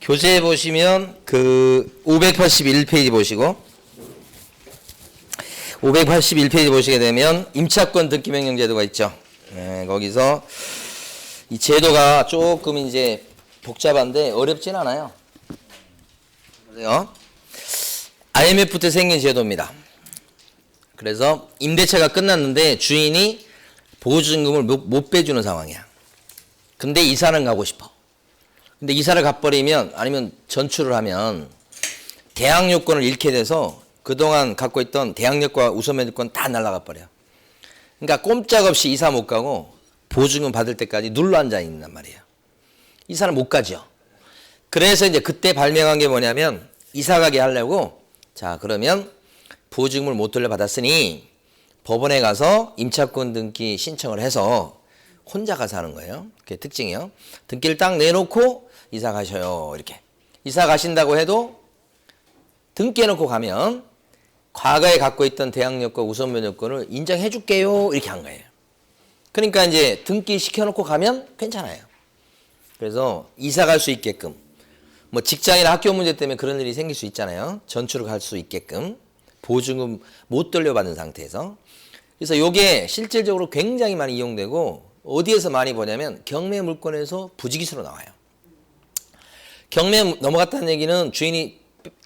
교재에 보시면 그 581페이지 보시고 581페이지 보시게 되면 임차권 등기 명령 제도가 있죠. 네, 거기서 이 제도가 조금 이제 복잡한데 어렵진 않아요. 그래요. IMF 때 생긴 제도입니다. 그래서 임대차가 끝났는데 주인이 보증금을 못 빼주는 상황이야. 근데 이사는 가고 싶어. 근데 이사를 가버리면 아니면 전출을 하면 대항 요건을 잃게 돼서 그동안 갖고 있던 대항력과 우선면허권 다 날아가 버려. 그러니까 꼼짝없이 이사 못 가고 보증금 받을 때까지 눌러 앉아 있단 말이에요. 이사를 못 가죠. 그래서 이제 그때 발명한 게 뭐냐면 이사 가게 하려고 자 그러면 보증금을 못 돌려받았으니 법원에 가서 임차권 등기 신청을 해서 혼자 가서 하는 거예요. 그게 특징이요. 등기를 딱 내놓고 이사 가셔요. 이렇게. 이사 가신다고 해도 등기해놓고 가면 과거에 갖고 있던 대항력과 우선면허권을 인정해 줄게요. 이렇게 한 거예요. 그러니까 이제 등기 시켜놓고 가면 괜찮아요. 그래서 이사 갈 수 있게끔 뭐 직장이나 학교 문제 때문에 그런 일이 생길 수 있잖아요. 전출을 갈 수 있게끔 보증금 못 돌려받은 상태에서. 그래서 이게 실질적으로 굉장히 많이 이용되고 어디에서 많이 보냐면 경매 물건에서 부지기수로 나와요. 경매 넘어갔다는 얘기는 주인이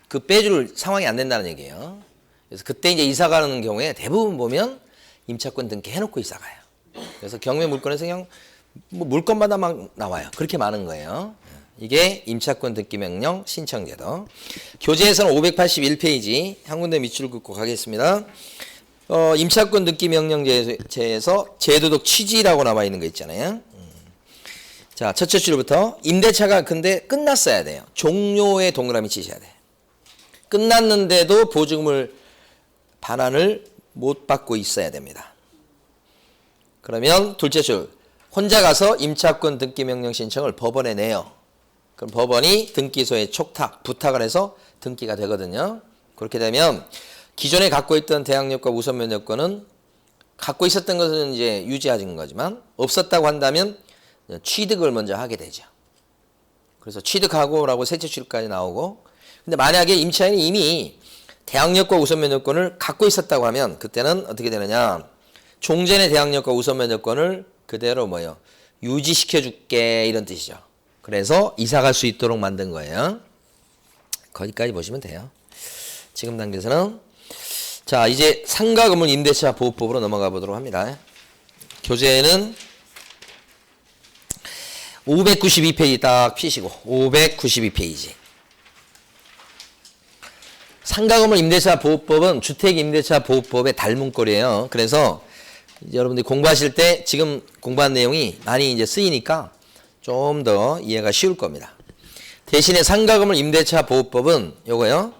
그 빼줄 상황이 안 된다는 얘기예요. 그래서 그때 이제 이사 가는 경우에 대부분 보면 임차권 등기 해놓고 이사 가요. 그래서 경매 물건에서 그냥 뭐 물건마다 막 나와요. 그렇게 많은 거예요. 이게 임차권 등기 명령 신청제도. 교재에서는 581페이지 한 군데 밑줄을 긋고 가겠습니다. 임차권 등기 명령제에서 제도적 취지라고 나와 있는 거 있잖아요. 자, 첫째 줄부터 임대차가 근데 끝났어야 돼요. 종료에 동그라미 치셔야 돼. 끝났는데도 보증금을 반환을 못 받고 있어야 됩니다. 그러면 둘째 줄 혼자 가서 임차권 등기 명령 신청을 법원에 내요. 그럼 법원이 등기소에 촉탁, 부탁을 해서 등기가 되거든요. 그렇게 되면 기존에 갖고 있던 대항력과 우선면허권은 갖고 있었던 것은 이제 유지하는 거지만 없었다고 한다면 취득을 먼저 하게 되죠. 그래서 취득하고라고 셋째 줄까지 나오고 근데 만약에 임차인이 이미 대항력과 우선면허권을 갖고 있었다고 하면 그때는 어떻게 되느냐 종전의 대항력과 우선면허권을 그대로 뭐요 유지시켜 줄게 이런 뜻이죠. 그래서 이사 갈 수 있도록 만든 거예요. 거기까지 보시면 돼요. 지금 단계에서는 자 이제 상가건물 임대차 보호법으로 넘어가 보도록 합니다. 교재에는 592페이지 딱 피시고 592페이지 상가건물 임대차 보호법은 주택임대차 보호법의 닮은꼴이에요. 그래서 여러분들이 공부하실 때 지금 공부한 내용이 많이 이제 쓰이니까 좀 더 이해가 쉬울 겁니다. 대신에 상가건물 임대차 보호법은 요거요.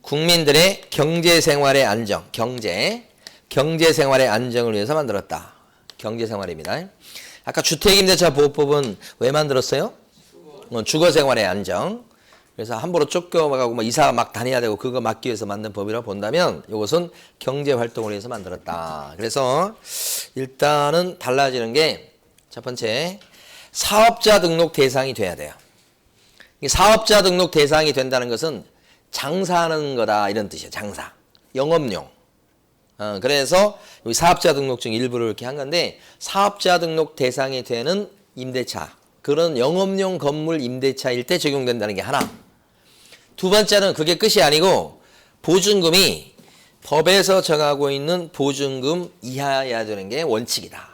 국민들의 경제생활의 안정, 경제생활의 안정을 위해서 만들었다. 경제생활입니다. 아까 주택임대차 보호법은 왜 만들었어요? 주거생활의 안정. 그래서 함부로 쫓겨가고 이사 막 다녀야 되고 그거 막기 위해서 만든 법이라고 본다면 이것은 경제활동을 위해서 만들었다. 그래서 일단은 달라지는 게 첫 번째 사업자 등록 대상이 돼야 돼요. 사업자 등록 대상이 된다는 것은 장사하는 거다 이런 뜻이에요. 장사. 영업용. 그래서 여기 사업자 등록증 일부를 이렇게 한 건데 사업자 등록 대상이 되는 임대차. 그런 영업용 건물 임대차일 때 적용된다는 게 하나. 두 번째는 그게 끝이 아니고 보증금이 법에서 정하고 있는 보증금 이하여야 되는 게 원칙이다.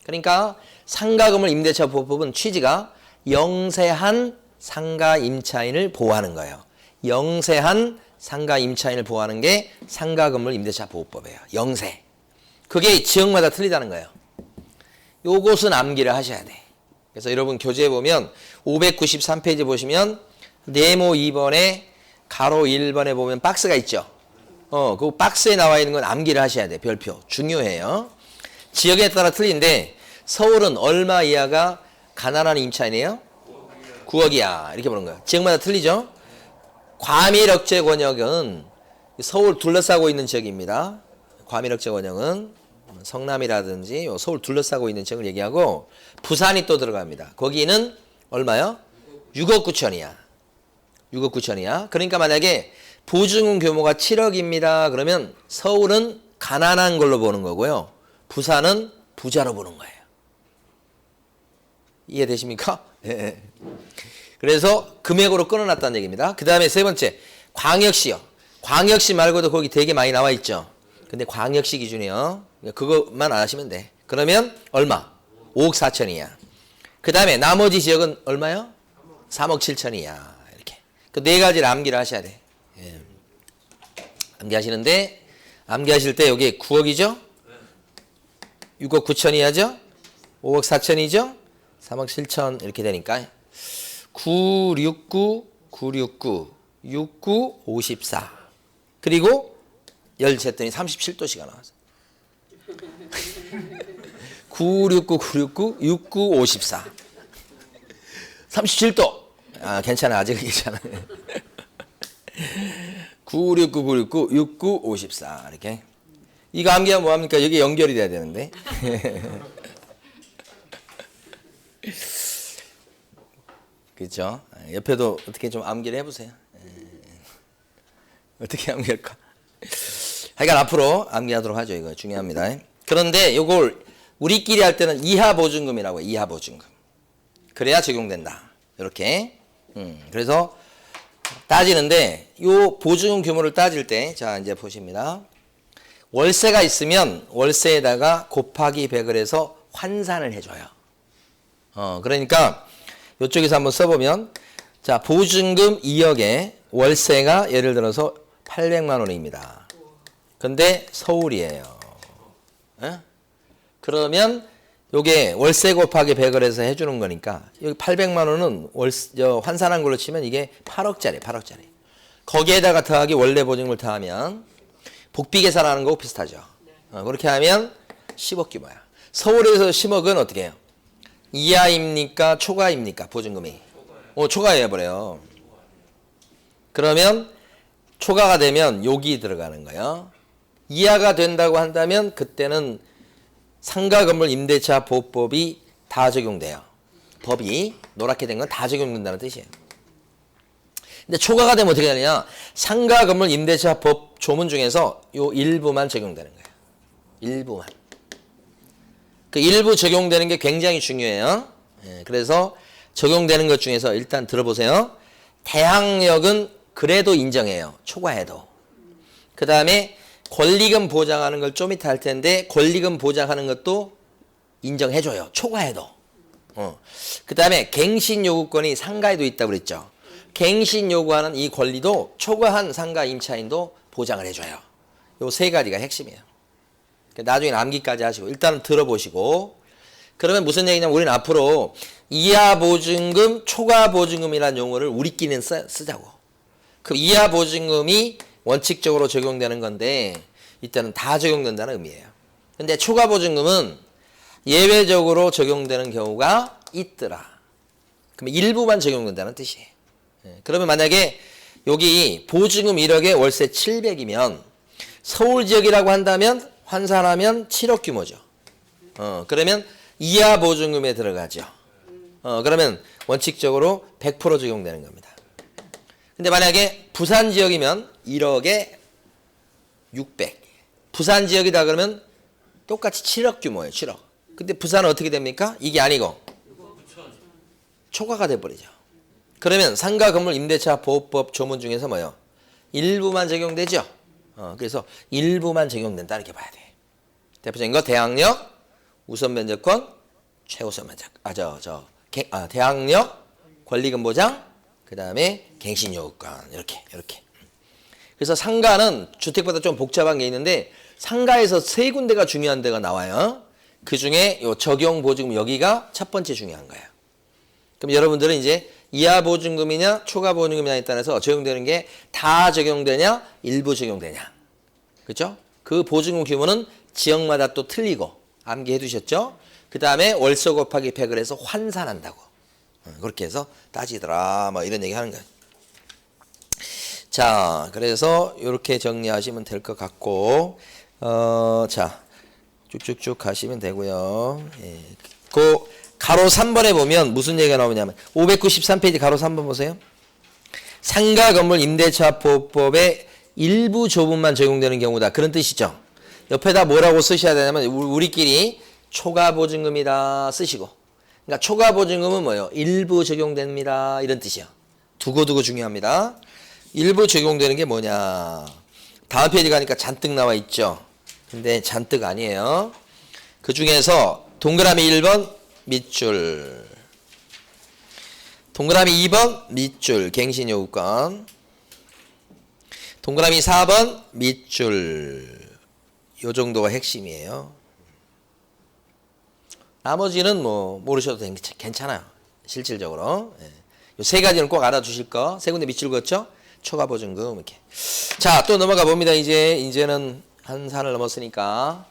그러니까 상가건물 임대차 보호법은 취지가 영세한 상가 임차인을 보호하는 거예요. 영세한 상가 임차인을 보호하는 게 상가건물 임대차 보호법이에요. 영세. 그게 지역마다 틀리다는 거예요. 요것은 암기를 하셔야 돼. 그래서 여러분 교재에 보면 593페이지 보시면 네모 2번에 가로 1번에 보면 박스가 있죠. 그 박스에 나와 있는 건 암기를 하셔야 돼. 별표. 중요해요. 지역에 따라 틀린데 서울은 얼마 이하가 가난한 임차인이에요? 9억이야. 이렇게 보는 거예요. 지역마다 틀리죠? 과밀억제 권역은 서울 둘러싸고 있는 지역입니다. 과밀억제 권역은 성남이라든지 서울 둘러싸고 있는 지역을 얘기하고 부산이 또 들어갑니다. 거기는 얼마요? 6억 9천이야. 6억 9천이야. 그러니까 만약에 보증금 규모가 7억입니다. 그러면 서울은 가난한 걸로 보는 거고요. 부산은 부자로 보는 거예요. 이해되십니까? 예. 그래서 금액으로 끊어놨다는 얘기입니다. 그 다음에 세 번째, 광역시요. 광역시 말고도 거기 되게 많이 나와 있죠. 근데 광역시 기준이요. 그것만 안 하시면 돼. 그러면 얼마? 5억 4천이야. 그 다음에 나머지 지역은 얼마요? 3억 7천이야. 이렇게. 그 네 가지를 암기를 하셔야 돼. 예. 암기하시는데, 암기하실 때 여기 9억이죠? 6억 9천이야죠? 5억 4천이죠? 3억 7천 이렇게 되니까 969, 969, 69, 54. 그리고 열 쟀더니 37도씨가 나왔어. 969, 969, 69, 54. 37도. 아, 괜찮아. 아직 괜찮아. 969, 969, 69, 54. 이렇게. 이거 암기하면 뭐합니까? 여기 연결이 돼야 되는데. 그렇죠? 옆에도 어떻게 좀 암기를 해보세요. 어떻게 암기할까? 하여간 앞으로 암기하도록 하죠. 이거 중요합니다. 그런데 이걸 우리끼리 할 때는 이하보증금이라고 해요. 이하보증금. 그래야 적용된다. 이렇게. 그래서 따지는데 이 보증금 규모를 따질 때 자 이제 보십니다. 월세가 있으면 월세에다가 곱하기 100을 해서 환산을 해줘요. 그러니까 이쪽에서 한번 써보면 자 보증금 2억에 월세가 예를 들어서 800만 원입니다. 근데 서울이에요. 에? 그러면 요게 월세 곱하기 100을 해서 해주는 거니까 여기 800만 원은 환산한 걸로 치면 이게 8억짜리 8억짜리. 거기에다가 더하기 원래 보증금을 더하면 복비 계산하는 거하고 비슷하죠. 그렇게 하면 10억 규모야. 서울에서 10억은 어떻게 해요? 이하입니까? 초과입니까? 보증금이. 초과해 버려요. 그러면 초과가 되면 여기 들어가는 거예요. 이하가 된다고 한다면 그때는 상가 건물 임대차 보호법이 다 적용돼요. 법이 노랗게 된 건 다 적용된다는 뜻이에요. 근데 초과가 되면 어떻게 되느냐? 상가 건물 임대차 법 조문 중에서 요 일부만 적용되는 거예요. 일부만. 그 일부 적용되는 게 굉장히 중요해요. 그래서 적용되는 것 중에서 일단 들어보세요. 대항력은 그래도 인정해요. 초과해도. 그 다음에 권리금 보장하는 걸 좀 이따 할 텐데 권리금 보장하는 것도 인정해줘요. 초과해도. 그 다음에 갱신 요구권이 상가에도 있다고 그랬죠. 갱신 요구하는 이 권리도 초과한 상가 임차인도 보장을 해줘요. 요 세 가지가 핵심이에요. 나중에 암기까지 하시고 일단은 들어보시고 그러면 무슨 얘기냐면 우리는 앞으로 이하보증금, 초과보증금이라는 용어를 우리끼리는 쓰자고. 그 이하보증금이 원칙적으로 적용되는 건데 이때는 다 적용된다는 의미예요. 근데 초과보증금은 예외적으로 적용되는 경우가 있더라. 그러면 일부만 적용된다는 뜻이에요. 그러면 만약에 여기 보증금 1억에 월세 700이면 서울 지역이라고 한다면 환산하면 7억 규모죠. 그러면 이하 보증금에 들어가죠. 그러면 원칙적으로 100% 적용되는 겁니다. 근데 만약에 부산 지역이면 1억에 600. 부산 지역이다 그러면 똑같이 7억 규모예요. 7억. 근데 부산은 어떻게 됩니까? 이게 아니고 초과가 돼버리죠. 그러면 상가 건물 임대차 보호법 조문 중에서 뭐요? 일부만 적용되죠. 그래서 일부만 적용된다 이렇게 봐야 돼. 대표적인 거 대항력, 우선 면적권, 최우선 면적. 대항력, 권리금 보장, 그 다음에 갱신 요구권 이렇게. 그래서 상가는 주택보다 좀 복잡한 게 있는데 상가에서 세 군데가 중요한 데가 나와요. 그 중에 요 적용 보증금 여기가 첫 번째 중요한 거예요. 그럼 여러분들은 이제 이하 보증금이냐 초과 보증금이냐에 따라서 적용되는 게 다 적용되냐 일부 적용되냐. 그렇죠? 그 보증금 규모는 지역마다 또 틀리고 암기해 두셨죠? 그 다음에 월세 곱하기 100을 해서 환산한다고. 그렇게 해서 따지더라. 뭐 이런 얘기 하는 거예요. 자, 그래서 이렇게 정리하시면 될 것 같고, 자, 쭉쭉쭉 가시면 되고요. 예. 그 가로 3번에 보면 무슨 얘기가 나오냐면 593페이지 가로 3번 보세요. 상가 건물 임대차 보호법의 일부 조문만 적용되는 경우다. 그런 뜻이죠. 옆에다 뭐라고 쓰셔야 되냐면 우리끼리 초과보증금이다 쓰시고. 그러니까 초과보증금은 뭐예요? 일부 적용됩니다. 이런 뜻이요. 두고두고 중요합니다. 일부 적용되는 게 뭐냐. 다음 페이지 가니까 잔뜩 나와 있죠. 근데 잔뜩 아니에요. 그 중에서 동그라미 1번 밑줄, 동그라미 2번 밑줄 갱신요구권, 동그라미 4번 밑줄, 요 정도가 핵심이에요. 나머지는 뭐 모르셔도 괜찮아요. 실질적으로. 요 세 가지는 꼭 알아두실 거. 세 군데 밑줄 그었죠? 초과보증금 이렇게. 자, 또 넘어가 봅니다. 이제는 한 산을 넘었으니까.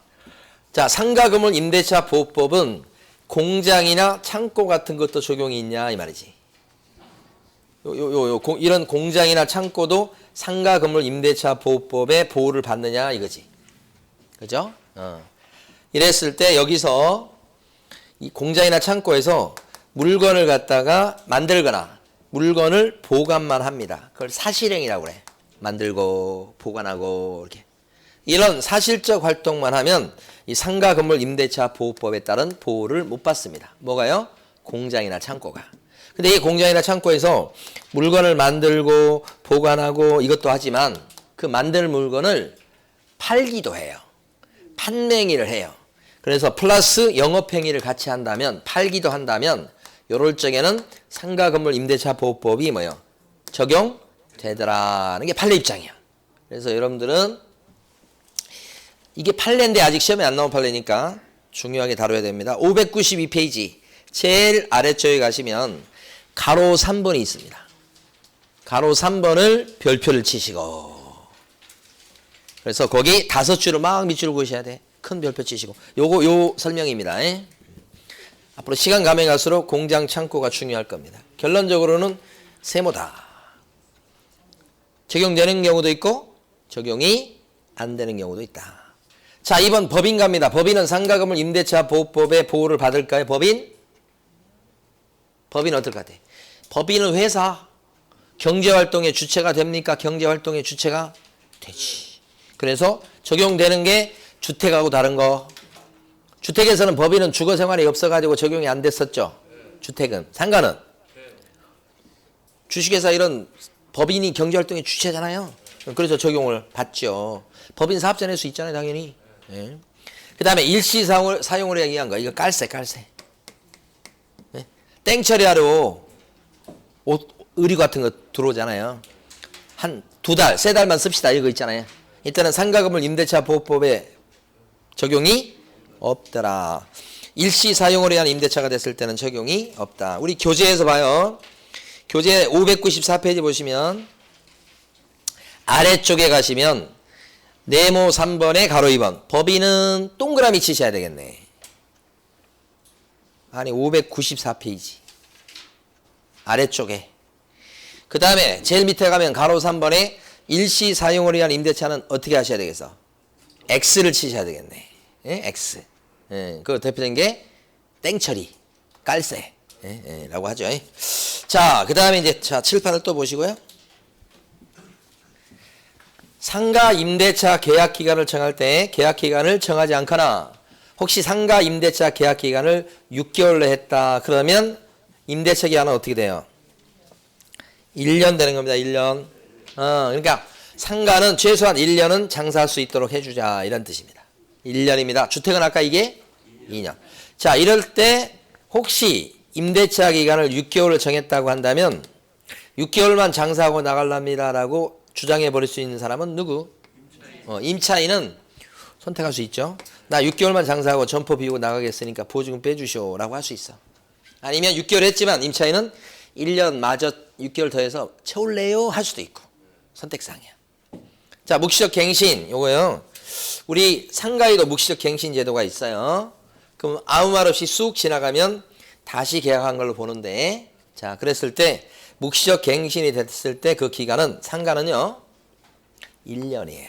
자, 상가건물 임대차 보호법은 공장이나 창고 같은 것도 적용이 있냐 이 말이지. 이런 공장이나 창고도 상가건물 임대차 보호법의 보호를 받느냐 이거지. 그죠? 이랬을 때 여기서 이 공장이나 창고에서 물건을 갖다가 만들거나 물건을 보관만 합니다. 그걸 사실행이라고 그래. 만들고 보관하고 이렇게. 이런 사실적 활동만 하면 이 상가 건물 임대차 보호법에 따른 보호를 못 받습니다. 뭐가요? 공장이나 창고가. 근데 이 공장이나 창고에서 물건을 만들고 보관하고 이것도 하지만 그 만들 물건을 팔기도 해요. 판매행위를 해요. 그래서 플러스 영업행위를 같이 한다면, 팔기도 한다면 요럴 적에는 상가 건물 임대차 보호법이 뭐예요? 적용되더라는 게 판례 입장이야. 그래서 여러분들은 이게 판례인데 아직 시험에 안 나온 판례니까 중요하게 다뤄야 됩니다. 592페이지 제일 아래쪽에 가시면 가로 3번이 있습니다. 가로 3번을 별표를 치시고, 그래서 거기 5줄을 막 밑줄을 그으셔야 돼. 큰 별표 치시고. 요 설명입니다. 앞으로 시간 가면 갈수록 공장 창고가 중요할 겁니다. 결론적으로는 세모다. 적용되는 경우도 있고 적용이 안 되는 경우도 있다. 자, 2번 법인 갑니다. 법인은 상가건물 임대차 보호법의 보호를 받을까요? 법인은 어떨 것 같아? 법인은 회사, 경제활동의 주체가 됩니까? 경제활동의 주체가 되지. 그래서 적용되는 게 주택하고 다른 거. 주택에서는 법인은 주거생활이 없어가지고 적용이 안 됐었죠. 주택은. 상가는 주식회사 이런 법인이 경제활동의 주체잖아요. 그래서 적용을 받죠. 법인 사업자 낼 수 있잖아요, 당연히. 예. 그 다음에 일시 사용을 얘기한 거. 이거 깔세. 예. 땡처리하러 의류 같은 거 들어오잖아요. 한 2달, 3달만 씁시다. 이거 있잖아요. 이때는 상가건물 임대차 보호법에 적용이 없더라. 일시 사용을 위한 임대차가 됐을 때는 적용이 없다. 우리 교재에서 봐요. 교재 594페이지 보시면 아래쪽에 가시면 네모 3번에 가로 2번. 법인은 동그라미 치셔야 되겠네. 아니 594페이지 아래쪽에. 그 다음에 제일 밑에 가면 가로 3번에 일시 사용을 위한 임대차는 어떻게 하셔야 되겠어? X를 치셔야 되겠네. 예? X. 예, 그 대표적인 게 땡처리, 깔세 라고 하죠. 자, 그 다음에 이제 7판을 또 보시고요. 상가 임대차 계약 기간을 정할 때 계약 기간을 정하지 않거나 혹시 상가 임대차 계약 기간을 6개월로 했다. 그러면 임대차 기간은 어떻게 돼요? 1년 되는 겁니다. 1년. 그러니까 상가는 최소한 1년은 장사할 수 있도록 해주자 이런 뜻입니다. 1년입니다. 주택은 아까 이게 2년. 자, 이럴 때 혹시 임대차 기간을 6개월을 정했다고 한다면 6개월만 장사하고 나갈랍니다라고 주장해 버릴 수 있는 사람은 누구? 임차인은 선택할 수 있죠. 나 6개월만 장사하고 점포 비우고 나가겠으니까 보증금 빼주시오 라고 할 수 있어. 아니면 6개월 했지만 임차인은 1년 마저 6개월 더해서 채울래요? 할 수도 있고. 선택사항이야. 자, 묵시적 갱신 요거요. 우리 상가에도 묵시적 갱신 제도가 있어요. 그럼 아무 말 없이 쑥 지나가면 다시 계약한 걸로 보는데, 자, 그랬을 때 묵시적 갱신이 됐을 때 그 기간은 상가는요 1년이에요.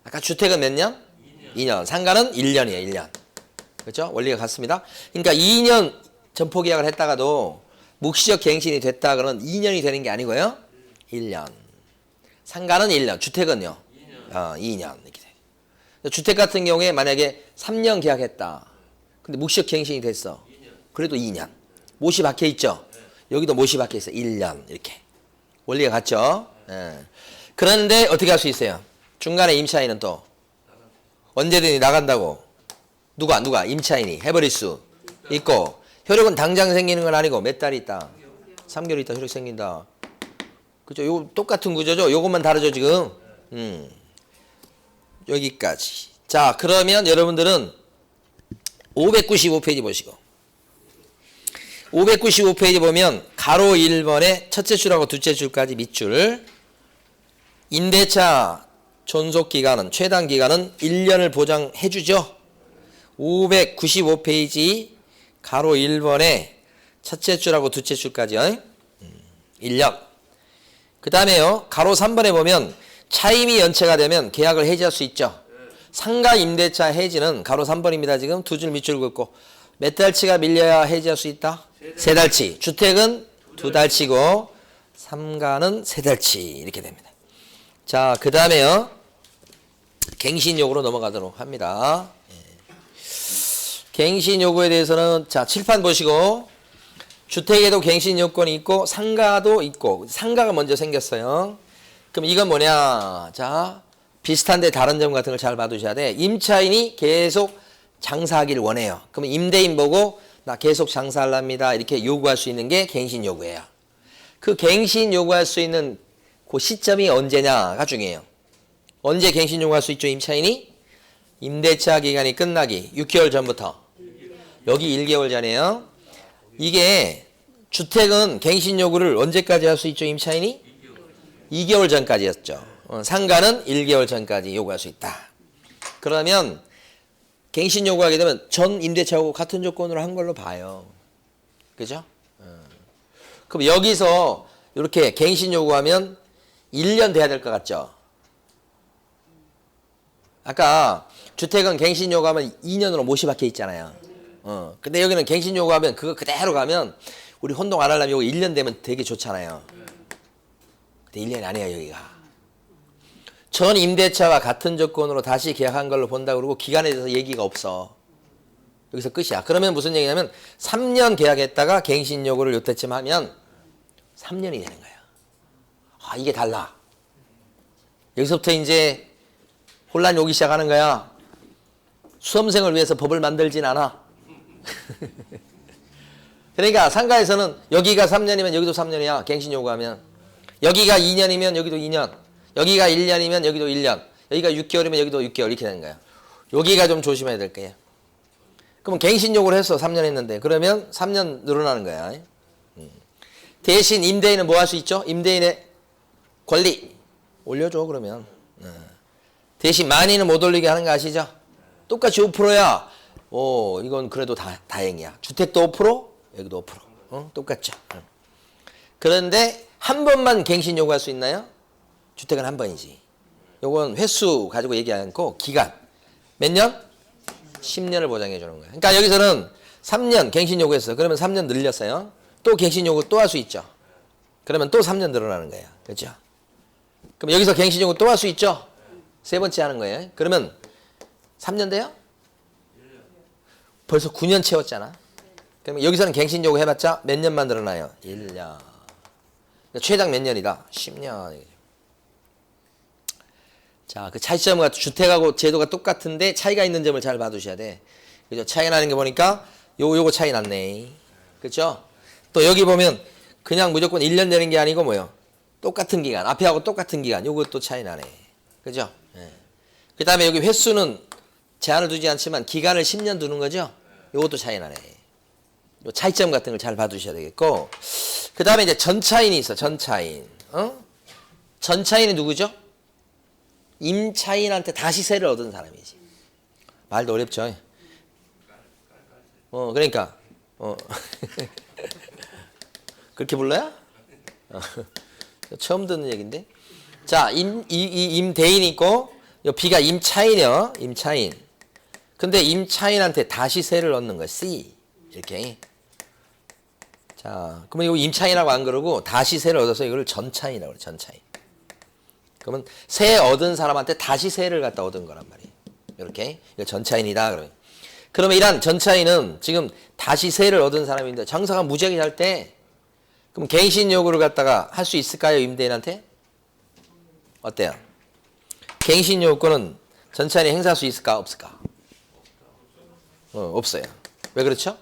아까 주택은 몇 년? 2년. 상가는 1년이에요. 1년. 그렇죠? 원리가 같습니다. 그러니까 2년 점포 계약을 했다가도 묵시적 갱신이 됐다 그러면 2년이 되는 게 아니고요. 1년. 상가는 1년, 주택은요? 2년. 이렇게 돼. 주택 같은 경우에 만약에 3년 계약했다. 근데 묵시적 갱신이 됐어. 그래도 2년. 못이 박혀 있죠? 여기도 못이 박혀 있어. 1년. 이렇게. 원리가 같죠? 예. 그런데 어떻게 할 수 있어요? 중간에 임차인은 또 언제든지 나간다고. 누가? 임차인이 해버릴 수 있고. 효력은 당장 생기는 건 아니고 몇 달 있다? 3개월 있다 효력 생긴다. 그죠? 요 똑같은 구조죠? 요것만 다르죠, 지금? 여기까지. 자, 그러면 여러분들은 595페이지 보시고. 595페이지 보면 가로 1번에 첫째 줄하고 둘째 줄까지 밑줄. 임대차 존속기간은 최단 기간은 1년을 보장해 주죠. 595페이지 가로 1번에 첫째 줄하고 둘째 줄까지요. 1년. 그 다음에요. 가로 3번에 보면 차임이 연체가 되면 계약을 해지할 수 있죠. 상가 임대차 해지는 가로 3번입니다. 지금 두 줄 밑줄 긋고 몇 달치가 밀려야 해지할 수 있다? 3달치. 주택은 2달치고 상가는 3달치 이렇게 됩니다. 자, 그 다음에요. 갱신요구로 넘어가도록 합니다. 갱신요구에 대해서는 자, 칠판 보시고 주택에도 갱신요건이 있고 상가도 있고 상가가 먼저 생겼어요. 그럼 이건 뭐냐? 자, 비슷한데 다른 점 같은 걸 잘 봐두셔야 돼. 임차인이 계속 장사하기를 원해요. 그럼 임대인 보고 나 계속 장사하랍니다. 이렇게 요구할 수 있는 게 갱신 요구예요. 그 갱신 요구할 수 있는 그 시점이 언제냐가 중요해요. 언제 갱신 요구할 수 있죠, 임차인이? 임대차 기간이 끝나기 6개월 전부터. 여기 1개월 전이에요. 이게 주택은 갱신 요구를 언제까지 할 수 있죠, 임차인이? 2개월 전까지였죠. 상가는 1개월 전까지 요구할 수 있다. 그러면 갱신 요구하게 되면 전 임대차하고 같은 조건으로 한 걸로 봐요. 그죠? 그럼 여기서 이렇게 갱신 요구하면 1년 돼야 될 것 같죠? 아까 주택은 갱신 요구하면 2년으로 못이 박혀 있잖아요. 근데 여기는 갱신 요구하면 그거 그대로 가면 우리 혼동 안 하려면 이거 1년 되면 되게 좋잖아요. 근데 1년이 아니에요, 여기가. 전 임대차와 같은 조건으로 다시 계약한 걸로 본다고 그러고 기간에 대해서 얘기가 없어. 여기서 끝이야. 그러면 무슨 얘기냐면 3년 계약했다가 갱신 요구를 요때쯤 하면 3년이 되는 거야. 아, 이게 달라. 여기서부터 이제 혼란이 오기 시작하는 거야. 수험생을 위해서 법을 만들진 않아. 그러니까 상가에서는 여기가 3년이면 여기도 3년이야. 갱신 요구하면. 여기가 2년이면 여기도 2년. 여기가 1년이면 여기도 1년. 여기가 6개월이면 여기도 6개월 이렇게 되는 거야. 여기가 좀 조심해야 될 거예요. 그러면 갱신 요구를 했어. 3년 했는데. 그러면 3년 늘어나는 거야. 대신 임대인은 뭐 할 수 있죠? 임대인의 권리 올려줘 그러면. 대신 많이는 못 올리게 하는 거 아시죠? 똑같이 5%야. 오, 이건 그래도 다행이야. 주택도 5%, 여기도 5%. 똑같죠. 그런데 한 번만 갱신 요구할 수 있나요? 주택은 한 번이지. 요건 횟수 가지고 얘기 않고 기간. 몇 년? 10년을 보장해 주는 거예요. 그러니까 여기서는 3년 갱신 요구했어. 그러면 3년 늘렸어요. 또 갱신 요구 또 할 수 있죠. 그러면 또 3년 늘어나는 거예요. 그렇죠? 그럼 여기서 갱신 요구 또 할 수 있죠? 세 번째 하는 거예요. 그러면 3년 돼요? 벌써 9년 채웠잖아. 그러면 여기서는 갱신 요구 해봤자 몇 년만 늘어나요? 1년. 그러니까 최장 몇 년이다? 10년. 자, 그 차이점은 주택하고 제도가 똑같은데 차이가 있는 점을 잘 봐두셔야 돼. 그죠? 차이 나는 게 보니까 요거 차이 났네. 그렇죠? 또 여기 보면 그냥 무조건 1년 되는 게 아니고 뭐요? 똑같은 기간. 앞에하고 똑같은 기간. 요것도 차이 나네. 그죠? 예. 그 다음에 여기 횟수는 제한을 두지 않지만 기간을 10년 두는 거죠? 요것도 차이 나네. 요 차이점 같은 걸 잘 봐두셔야 되겠고. 그 다음에 이제 전차인이 있어. 전차인. 전차인이 누구죠? 임차인한테 다시 세를 얻은 사람이지. 말도 어렵죠. 그러니까 그렇게 불러요? 처음 듣는 얘기인데. 자, 임대인이 있고 요 B가 임차인이요. 임차인. 근데 임차인한테 다시 세를 얻는 거 C. 이렇게. 자, 그러면 이거 임차인이라고 안 그러고 다시 세를 얻어서 이걸 전차인이라고 그래. 전차인. 그러면 세 얻은 사람한테 다시 세를 갖다 얻은 거란 말이에요. 이렇게 이거 전차인이다 그러면. 그러면 이란 전차인은 지금 다시 세를 얻은 사람인데 장사가 무지하게 잘 때 그럼 갱신 요구를 갖다가 할 수 있을까요? 임대인한테? 어때요? 갱신 요구는 전차인이 행사할 수 있을까? 없을까? 없어요. 왜 그렇죠?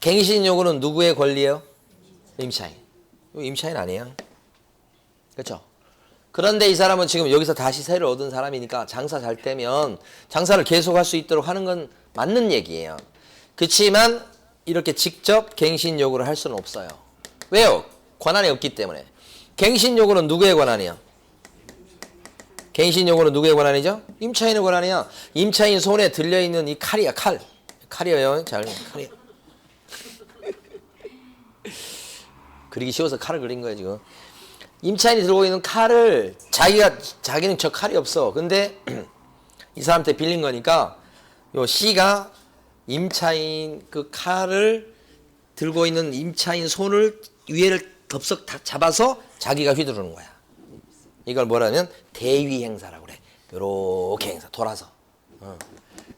갱신 요구는 누구의 권리예요? 임차인. 임차인 아니에요. 그렇죠? 그런데 이 사람은 지금 여기서 다시 세를 얻은 사람이니까 장사 잘 되면 장사를 계속할 수 있도록 하는 건 맞는 얘기예요. 그렇지만 이렇게 직접 갱신 요구를 할 수는 없어요. 왜요? 권한이 없기 때문에. 갱신 요구는 누구의 권한이요? 갱신 요구는 누구의 권한이죠? 임차인의 권한이야. 임차인 손에 들려있는 이 칼이야, 칼. 칼이에요. 잘, 칼이야. 그리기 쉬워서 칼을 그린 거예요, 지금. 임차인이 들고 있는 칼을 자기는 저 칼이 없어. 근데 이 사람한테 빌린 거니까 요 C가 임차인 그 칼을 들고 있는 임차인 손을 위에를 덥석 잡아서 자기가 휘두르는 거야. 이걸 뭐라면 대위 행사라고 그래. 요렇게 행사 돌아서.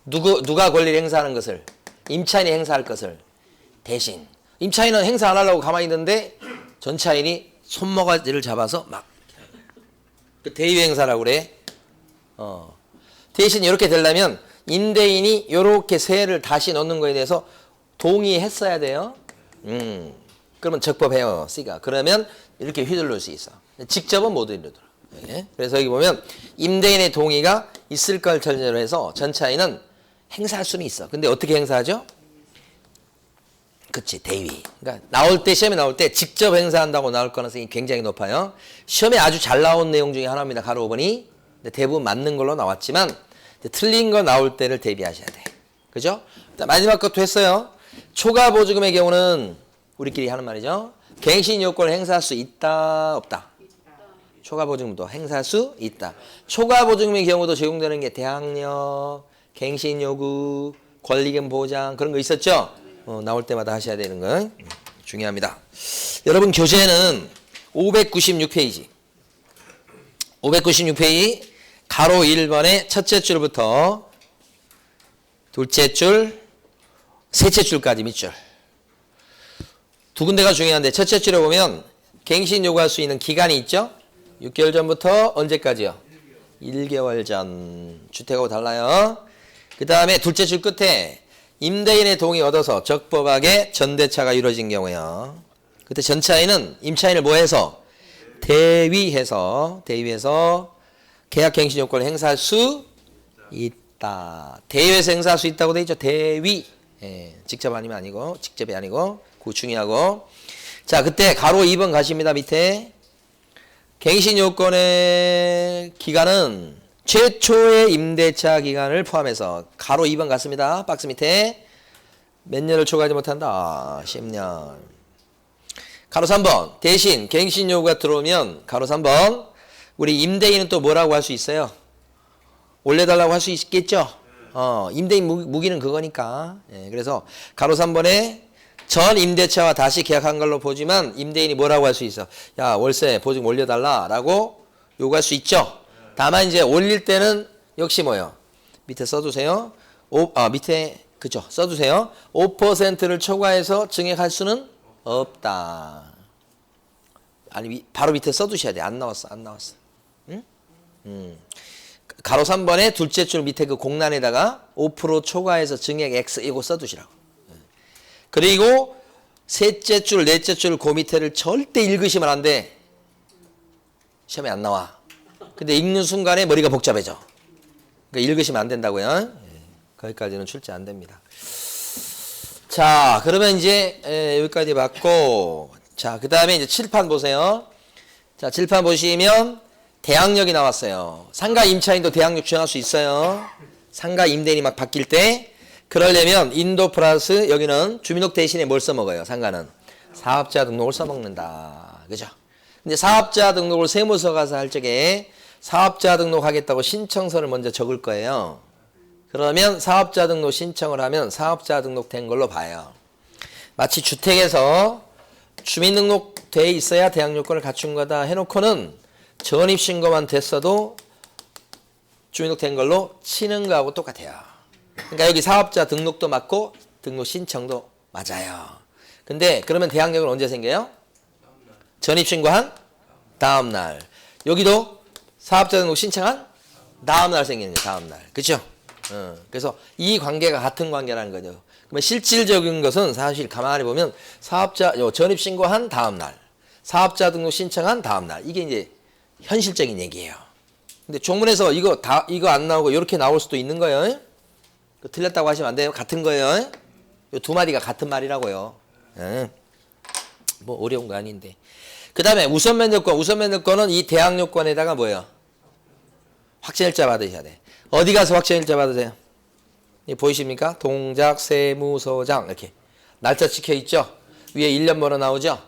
누가 권리를 행사하는 것을? 임차인이 행사할 것을 대신. 임차인은 행사 안 하려고 가만히 있는데 전차인이 손모가지를 잡아서 막 그 대위 행사라고 그래. 대신 이렇게 되려면 임대인이 이렇게 세를 다시 넣는 거에 대해서 동의했어야 돼요. 그러면 적법해요, C가. 그러면 이렇게 휘둘릴 수 있어. 직접은 못 휘둘러. 예? 그래서 여기 보면 임대인의 동의가 있을 걸 전제로 해서 전차인은 행사할 수는 있어. 근데 어떻게 행사하죠? 그치, 대위. 그러니까 시험에 나올 때 직접 행사한다고 나올 가능성이 굉장히 높아요. 시험에 아주 잘 나온 내용 중에 하나입니다. 가로 5번이. 대부분 맞는 걸로 나왔지만 틀린 거 나올 때를 대비하셔야 돼. 그죠? 마지막 것도 했어요. 초과 보증금의 경우는 우리끼리 하는 말이죠. 갱신 요건을 행사할 수 있다, 없다? 초과 보증금도 행사할 수 있다. 초과 보증금의 경우도 적용되는 게 대항력, 갱신 요구, 권리금 보장 그런 거 있었죠? 나올 때마다 하셔야 되는 건 중요합니다. 여러분 교재는 596페이지. 596페이지 가로 1번의 첫째 줄부터 둘째 줄, 셋째 줄까지 밑줄. 두 군데가 중요한데 첫째 줄에 보면 갱신 요구할 수 있는 기간이 있죠? 6개월 전부터 언제까지요? 1개월 전. 주택하고 달라요. 그 다음에 둘째 줄 끝에 임대인의 동의 얻어서 적법하게 전대차가 이루어진 경우요. 그때 전차인은 임차인을 뭐해서? 대위해서 계약갱신 요건을 행사할 수 있다. 대위에서 행사할 수 있다고 돼 있죠. 대위. 예, 직접이 아니고 그거 중요하고. 자, 그때 가로 2번 가십니다. 밑에. 갱신 요건의 기간은 최초의 임대차 기간을 포함해서 가로 2번 갔습니다. 박스 밑에. 몇 년을 초과하지 못한다. 10년. 가로 3번. 대신 갱신 요구가 들어오면 가로 3번. 우리 임대인은 또 뭐라고 할 수 있어요? 올려달라고 할 수 있겠죠? 임대인 무기는 그거니까. 예, 그래서 가로 3번에 전 임대차와 다시 계약한 걸로 보지만 임대인이 뭐라고 할 수 있어? 야, 월세 보증 올려달라라고 요구할 수 있죠? 다만 이제 올릴 때는 역시 뭐요? 밑에 써두세요. 밑에 그죠? 써두세요. 5%를 초과해서 증액할 수는 없다. 아니 바로 밑에 써두셔야 돼. 안 나왔어. 응? 가로 3번에 둘째 줄 밑에 그 공란에다가 5% 초과해서 증액 X 이거 써두시라고. 그리고 셋째 줄, 넷째 줄 그 밑에를 절대 읽으시면 안 돼. 시험에 안 나와. 근데 읽는 순간에 머리가 복잡해져. 그러니까 읽으시면 안 된다고요. 거기까지는 출제 안 됩니다. 자, 그러면 이제 여기까지 봤고, 자, 그 다음에 이제 칠판 보세요. 자, 칠판 보시면 대항력이 나왔어요. 상가 임차인도 대항력 주장할 수 있어요. 상가 임대인이 막 바뀔 때. 그러려면 인도 플러스 여기는 주민등록 대신에 뭘 써먹어요? 상가는 사업자 등록을 써먹는다. 그죠? 근데 사업자 등록을 세무서 가서 할 적에 사업자 등록하겠다고 신청서를 먼저 적을 거예요. 그러면 사업자 등록 신청을 하면 사업자 등록된 걸로 봐요. 마치 주택에서 주민등록돼 있어야 대항 요건을 갖춘 거다 해놓고는 전입신고만 됐어도 주민등록된 걸로 치는 거하고 똑같아요. 그러니까 여기 사업자 등록도 맞고 등록 신청도 맞아요. 근데 그러면 대항 요건 언제 생겨요? 전입신고한 다음 날. 여기도 사업자 등록 신청한 다음 날 생기는 거예요. 다음 날. 그렇죠? 그래서 이 관계가 같은 관계라는 거죠. 그러면 실질적인 것은 사실 가만히 보면 사업자 전입신고한 다음 날, 사업자 등록 신청한 다음 날. 이게 이제 현실적인 얘기예요. 근데 종문에서 이거 안 나오고 이렇게 나올 수도 있는 거예요. 틀렸다고 하시면 안 돼요. 같은 거예요. 이 두 마디가 같은 말이라고요. 뭐 어려운 거 아닌데. 그 다음에 우선 면접권은 이 대항 요건에다가 뭐예요? 확정일자 받으셔야 돼. 어디 가서 확정일자 받으세요? 보이십니까? 동작, 세무서장 이렇게 날짜 찍혀 있죠? 위에 1년 번호 나오죠?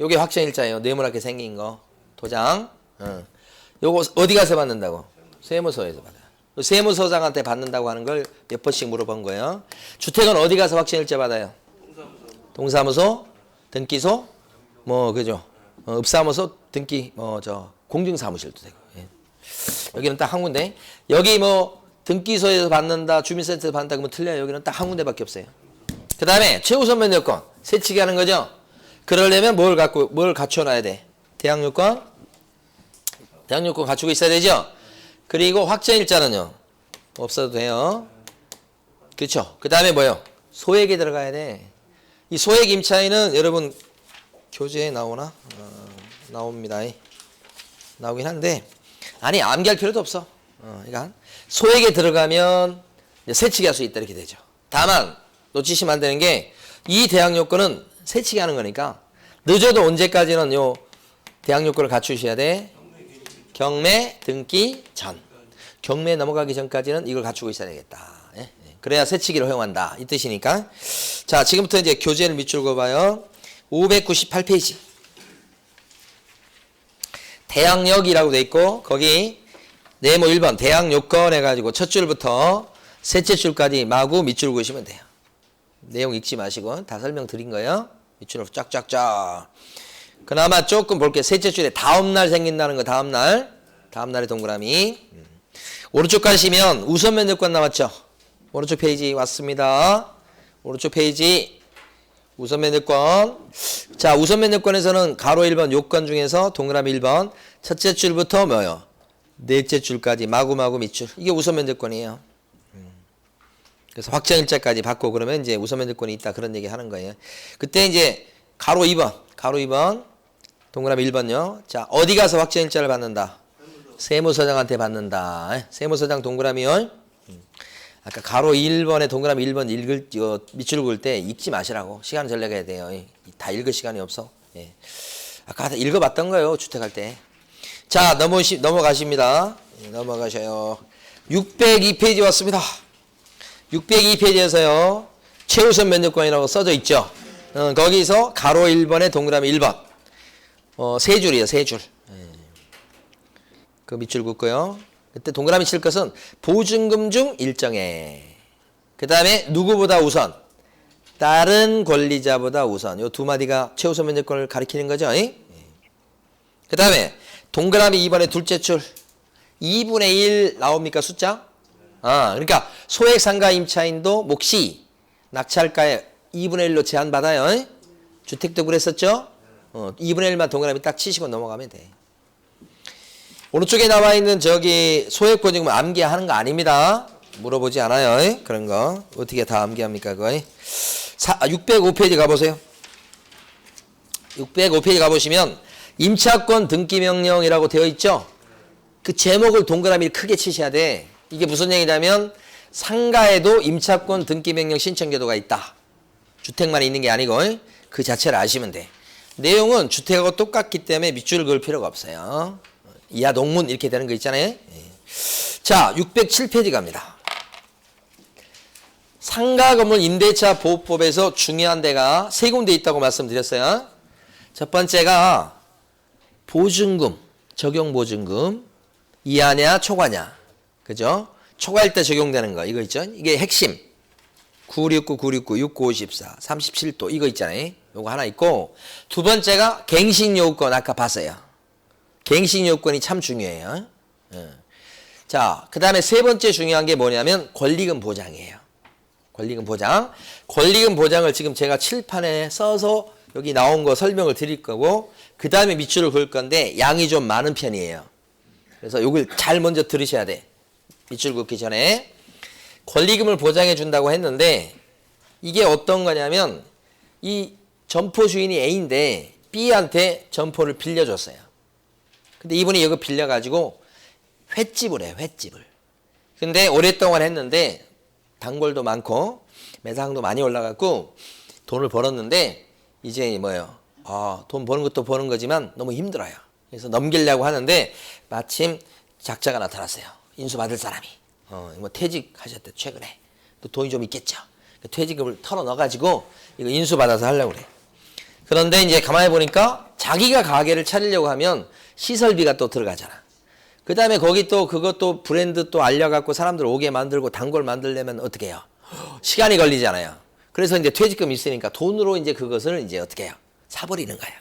요게 확정일자예요. 네모나게 생긴 거. 도장. 요거 어디 가서 받는다고? 세무서에서 받아요. 세무서장한테 받는다고 하는 걸 몇 번씩 물어본 거예요. 주택은 어디 가서 확정일자 받아요? 동사무소, 등기소, 뭐 그죠? 읍사무소, 등기, 공증사무실도 되고. 예. 여기는 딱 한 군데. 여기 뭐 등기소에서 받는다, 주민센터에서 받는다 그러면 틀려요. 여기는 딱 한 군데밖에 없어요. 그 다음에 최우선 면접권 세치기 하는 거죠. 그러려면 뭘 갖춰놔야 돼? 대항 요건 갖추고 있어야 되죠. 그리고 확정일자는요 없어도 돼요. 그렇죠. 그 다음에 뭐요? 소액이 들어가야 돼. 이 소액 임차인은 여러분 교재에 나오나? 나옵니다. 나오긴 한데 아니 암기할 필요도 없어. 그러니까 소액에 들어가면 세치기 할 수 있다 이렇게 되죠. 다만 놓치시면 안 되는 게 이 대항 요건은 세치기 하는 거니까 늦어도 언제까지는 요 대항 요건을 갖추셔야 돼. 경매 등기 전. 경매 넘어가기 전까지는 이걸 갖추고 있어야 되겠다. 예? 그래야 세치기를 허용한다. 이 뜻이니까. 자, 지금부터 이제 교재를 밑줄 그어봐요. 598페이지. 대항력이라고 돼 있고 거기 네모 1번 대항 요건 해가지고 첫 줄부터 셋째 줄까지 마구 밑줄 그으시면 돼요. 내용 읽지 마시고 다 설명드린 거예요. 밑줄로 쫙쫙쫙. 그나마 조금 볼게요. 셋째 줄에 다음날 생긴다는 거 다음날의 동그라미. 오른쪽 가시면 우선 면접권 나왔죠. 오른쪽 페이지 왔습니다. 오른쪽 페이지 우선 면접권. 자, 우선 면접권에서는 가로 1번 요건 중에서 동그라미 1번 첫째 줄부터 뭐요? 넷째 줄까지 마구마구 밑줄. 이게 우선 면접권이에요. 그래서 확정일자까지 받고 그러면 이제 우선 면접권이 있다 그런 얘기 하는 거예요. 그때 이제 가로 2번 동그라미 1번요. 자, 어디 가서 확정일자를 받는다? 세무서장한테 받는다. 세무서장 동그라미요. 아까 가로 1번에 동그라미 1번 밑줄 그을 때 읽지 마시라고. 시간 전략해야 돼요. 다 읽을 시간이 없어. 예. 아까 다 읽어봤던 거예요. 주택할 때. 자, 넘어가십니다. 넘어가셔요. 602페이지 왔습니다. 602페이지에서요. 최우선 면접권이라고 써져 있죠. 거기서 가로 1번에 동그라미 1번. 세 줄이에요. 세 줄. 그 밑줄 긋고요. 그때 동그라미 칠 것은 보증금 중 일정에. 그 다음에 누구보다 우선. 다른 권리자보다 우선. 요 두 마디가 최우선 면접권을 가리키는 거죠. 그 다음에 동그라미 2번의 둘째 줄. 2분의 1 나옵니까? 숫자? 그러니까 소액 상가 임차인도 몫이 낙찰가에 2분의 1로 제한받아요. 주택도 그랬었죠? 2분의 1만 동그라미 딱 치시고 넘어가면 돼. 오른쪽에 나와 있는 저기 소액 보증금 암기하는 거 아닙니다. 물어보지 않아요. 그런 거. 어떻게 다 암기합니까? 그거. 605페이지 가보세요. 605페이지 가보시면 임차권 등기명령이라고 되어 있죠? 그 제목을 동그라미를 크게 치셔야 돼. 이게 무슨 얘기냐면 상가에도 임차권 등기명령 신청제도가 있다. 주택만 있는 게 아니고 그 자체를 아시면 돼. 내용은 주택하고 똑같기 때문에 밑줄을 그을 필요가 없어요. 이하 농문 이렇게 되는 거 있잖아요. 자, 607페이지 갑니다. 상가 건물 임대차 보호법에서 중요한 데가 세 군데 있다고 말씀드렸어요. 첫 번째가 보증금, 적용 보증금 이하냐 초과냐. 그죠? 초과일 때 적용되는 거 이거 있죠? 이게 핵심. 969, 969, 6954, 37도 이거 있잖아요. 요거 하나 있고 두 번째가 갱신요건 아까 봤어요. 갱신요건이 참 중요해요. 자, 그 다음에 세 번째 중요한 게 뭐냐면 권리금 보장이에요. 권리금 보장. 권리금 보장을 지금 제가 칠판에 써서 여기 나온 거 설명을 드릴 거고 그 다음에 밑줄을 그을 건데 양이 좀 많은 편이에요. 그래서 이걸 잘 먼저 들으셔야 돼. 밑줄 긋기 전에. 권리금을 보장해 준다고 했는데 이게 어떤 거냐면 이 점포 주인이 A인데 B한테 점포를 빌려줬어요. 근데 이분이 이거 빌려가지고 횟집을 해요. 횟집을. 근데 오랫동안 했는데 단골도 많고 매상도 많이 올라갔고 돈을 벌었는데 이제 뭐예요? 돈 버는 것도 버는 거지만 너무 힘들어요. 그래서 넘기려고 하는데 마침 작자가 나타났어요. 인수받을 사람이. 뭐 퇴직하셨대 최근에. 또 돈이 좀 있겠죠. 퇴직금을 털어 넣어가지고 이거 인수받아서 하려고 그래. 그런데 이제 가만히 보니까 자기가 가게를 차리려고 하면 시설비가 또 들어가잖아. 그 다음에 거기 또 그것도 브랜드 또 알려갖고 사람들 오게 만들고 단골 만들려면 어떻게 해요? 시간이 걸리잖아요. 그래서 이제 퇴직금 있으니까 돈으로 이제 그것을 이제 어떻게 해요? 사버리는 거야.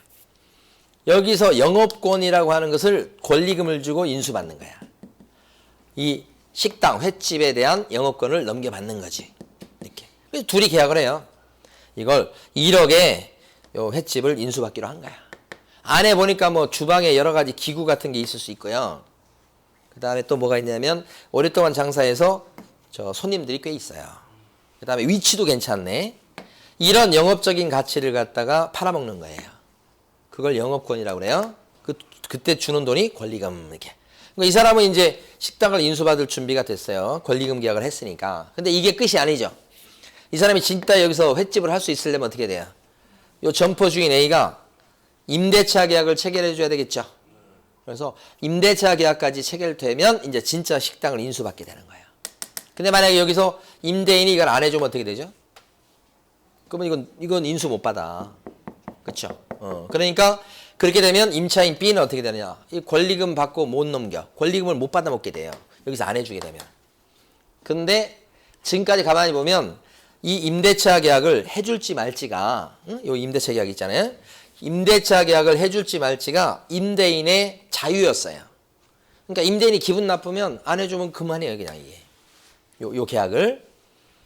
여기서 영업권이라고 하는 것을 권리금을 주고 인수받는 거야. 이 식당, 횟집에 대한 영업권을 넘겨받는 거지. 이렇게. 그래서 둘이 계약을 해요. 이걸 1억에 요 횟집을 인수받기로 한 거야. 안에 보니까 뭐 주방에 여러 가지 기구 같은 게 있을 수 있고요. 그 다음에 또 뭐가 있냐면 오랫동안 장사해서 저 손님들이 꽤 있어요. 그 다음에 위치도 괜찮네. 이런 영업적인 가치를 갖다가 팔아먹는 거예요. 그걸 영업권이라고 그래요. 그때 주는 돈이 권리금 이렇게. 그러니까 이 사람은 이제 식당을 인수받을 준비가 됐어요. 권리금 계약을 했으니까. 근데 이게 끝이 아니죠. 이 사람이 진짜 여기서 횟집을 할 수 있으려면 어떻게 돼요? 요 점포 주인 A가 임대차 계약을 체결해 줘야 되겠죠. 그래서 임대차 계약까지 체결되면 이제 진짜 식당을 인수받게 되는 거예요. 근데 만약에 여기서 임대인이 이걸 안 해주면 어떻게 되죠? 그러면 이건 인수 못 받아. 그렇죠? 그러니까 그렇게 되면 임차인 B는 어떻게 되느냐? 이 권리금 받고 못 넘겨. 권리금을 못 받아 먹게 돼요. 여기서 안 해주게 되면. 근데 지금까지 가만히 보면 이 임대차 계약을 해줄지 말지가, 요 임대차 계약 있잖아요. 임대차 계약을 해줄지 말지가 임대인의 자유였어요. 그러니까 임대인이 기분 나쁘면 안 해주면 그만해요, 그냥 이게. 요 계약을.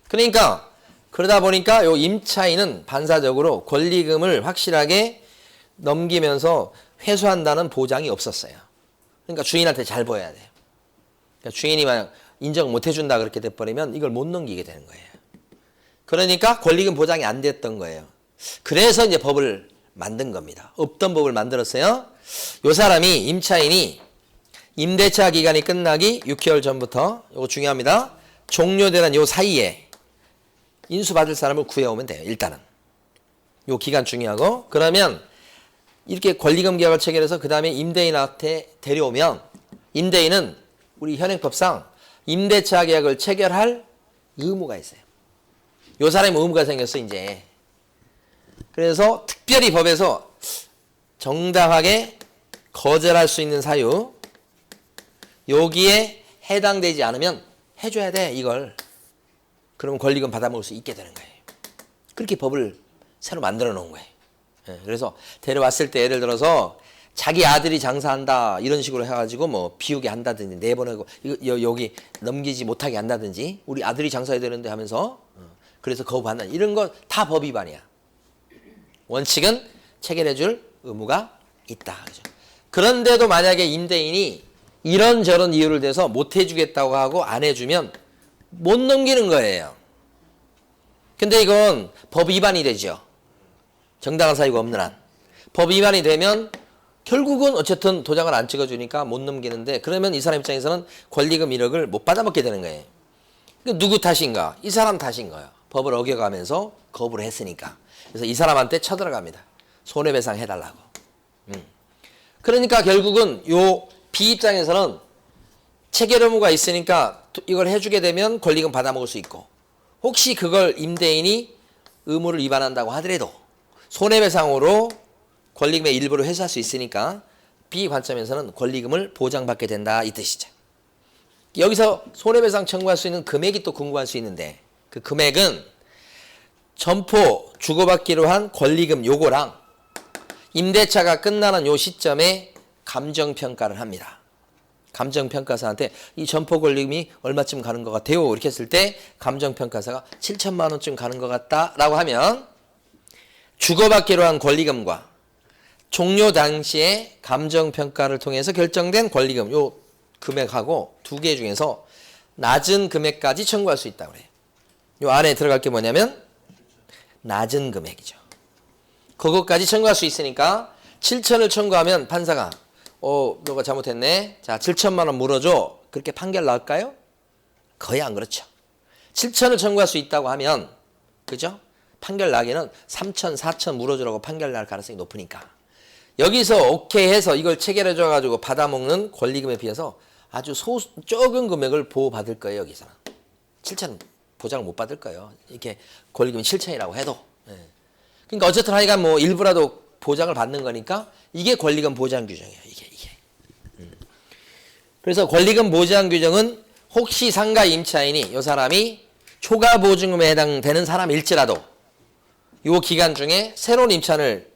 그러니까 그러다 보니까 요 임차인은 반사적으로 권리금을 확실하게 넘기면서 회수한다는 보장이 없었어요. 그러니까 주인한테 잘 보여야 돼요. 그러니까 주인이 만약 인정 못 해준다 그렇게 돼버리면 이걸 못 넘기게 되는 거예요. 그러니까 권리금 보장이 안 됐던 거예요. 그래서 이제 법을 만든 겁니다. 없던 법을 만들었어요. 요 사람이 임차인이 임대차 기간이 끝나기 6개월 전부터 이거 중요합니다. 종료되는 요 사이에 인수받을 사람을 구해오면 돼요. 일단은. 요 기간 중요하고 그러면 이렇게 권리금 계약을 체결해서 그 다음에 임대인한테 데려오면 임대인은 우리 현행법상 임대차 계약을 체결할 의무가 있어요. 요 사람이 의무가 생겼어 이제. 그래서 특별히 법에서 정당하게 거절할 수 있는 사유 여기에 해당되지 않으면 해줘야 돼 이걸. 그러면 권리금 받아먹을 수 있게 되는 거예요. 그렇게 법을 새로 만들어 놓은 거예요. 그래서 데려왔을 때 예를 들어서 자기 아들이 장사한다 이런 식으로 해가지고 뭐 비우게 한다든지 내보내고 여기 넘기지 못하게 한다든지 우리 아들이 장사해야 되는데 하면서 그래서 거부한다 이런 거 다 법 위반이야. 원칙은 체결해줄 의무가 있다. 그죠? 그런데도 만약에 임대인이 이런저런 이유를 대서 못 해주겠다고 하고 안 해주면 못 넘기는 거예요. 근데 이건 법 위반이 되죠. 정당한 사유가 없는 한. 법 위반이 되면 결국은 어쨌든 도장을 안 찍어주니까 못 넘기는데 그러면 이 사람 입장에서는 권리금 1억을 못 받아먹게 되는 거예요. 누구 탓인가? 이 사람 탓인 거예요. 법을 어겨가면서 거부를 했으니까. 그래서 이 사람한테 쳐들어갑니다. 손해배상 해달라고. 그러니까 결국은 요 B 입장에서는 체결 의무가 있으니까 이걸 해주게 되면 권리금 받아먹을 수 있고 혹시 그걸 임대인이 의무를 위반한다고 하더라도 손해배상으로 권리금의 일부를 회수할 수 있으니까 B 관점에서는 권리금을 보장받게 된다 이 뜻이죠. 여기서 손해배상 청구할 수 있는 금액이 또 궁금할 수 있는데 그 금액은 점포 주고받기로 한 권리금 요거랑 임대차가 끝나는 요 시점에 감정평가를 합니다. 감정평가사한테 이 점포 권리금이 얼마쯤 가는 것 같아요? 이렇게 했을 때 감정평가사가 7천만 원쯤 가는 것 같다라고 하면 주고받기로 한 권리금과 종료 당시에 감정평가를 통해서 결정된 권리금 요 금액하고 두 개 중에서 낮은 금액까지 청구할 수 있다고 그래요. 요 안에 들어갈 게 뭐냐면 낮은 금액이죠. 그것까지 청구할 수 있으니까 7천을 청구하면 판사가 너가 잘못했네. 자, 7천만 원 물어줘. 그렇게 판결 나올까요? 거의 안 그렇죠. 7천을 청구할 수 있다고 하면 그죠? 판결 나기는 3천, 4천 물어주라고 판결 날 가능성이 높으니까. 여기서 오케이 해서 이걸 체결해 줘가지고 받아먹는 권리금에 비해서 아주 적은 금액을 보호받을 거예요. 여기서는. 7천 보장을 못 받을 거예요. 이렇게 권리금이 7천이라고 해도. 그러니까 어쨌든 하여간 뭐 일부라도 보장을 받는 거니까 이게 권리금 보장 규정이에요. 이게. 그래서 권리금 보장 규정은 혹시 상가 임차인이 이 사람이 초과 보증금에 해당되는 사람일지라도 이 기간 중에 새로운 임차인을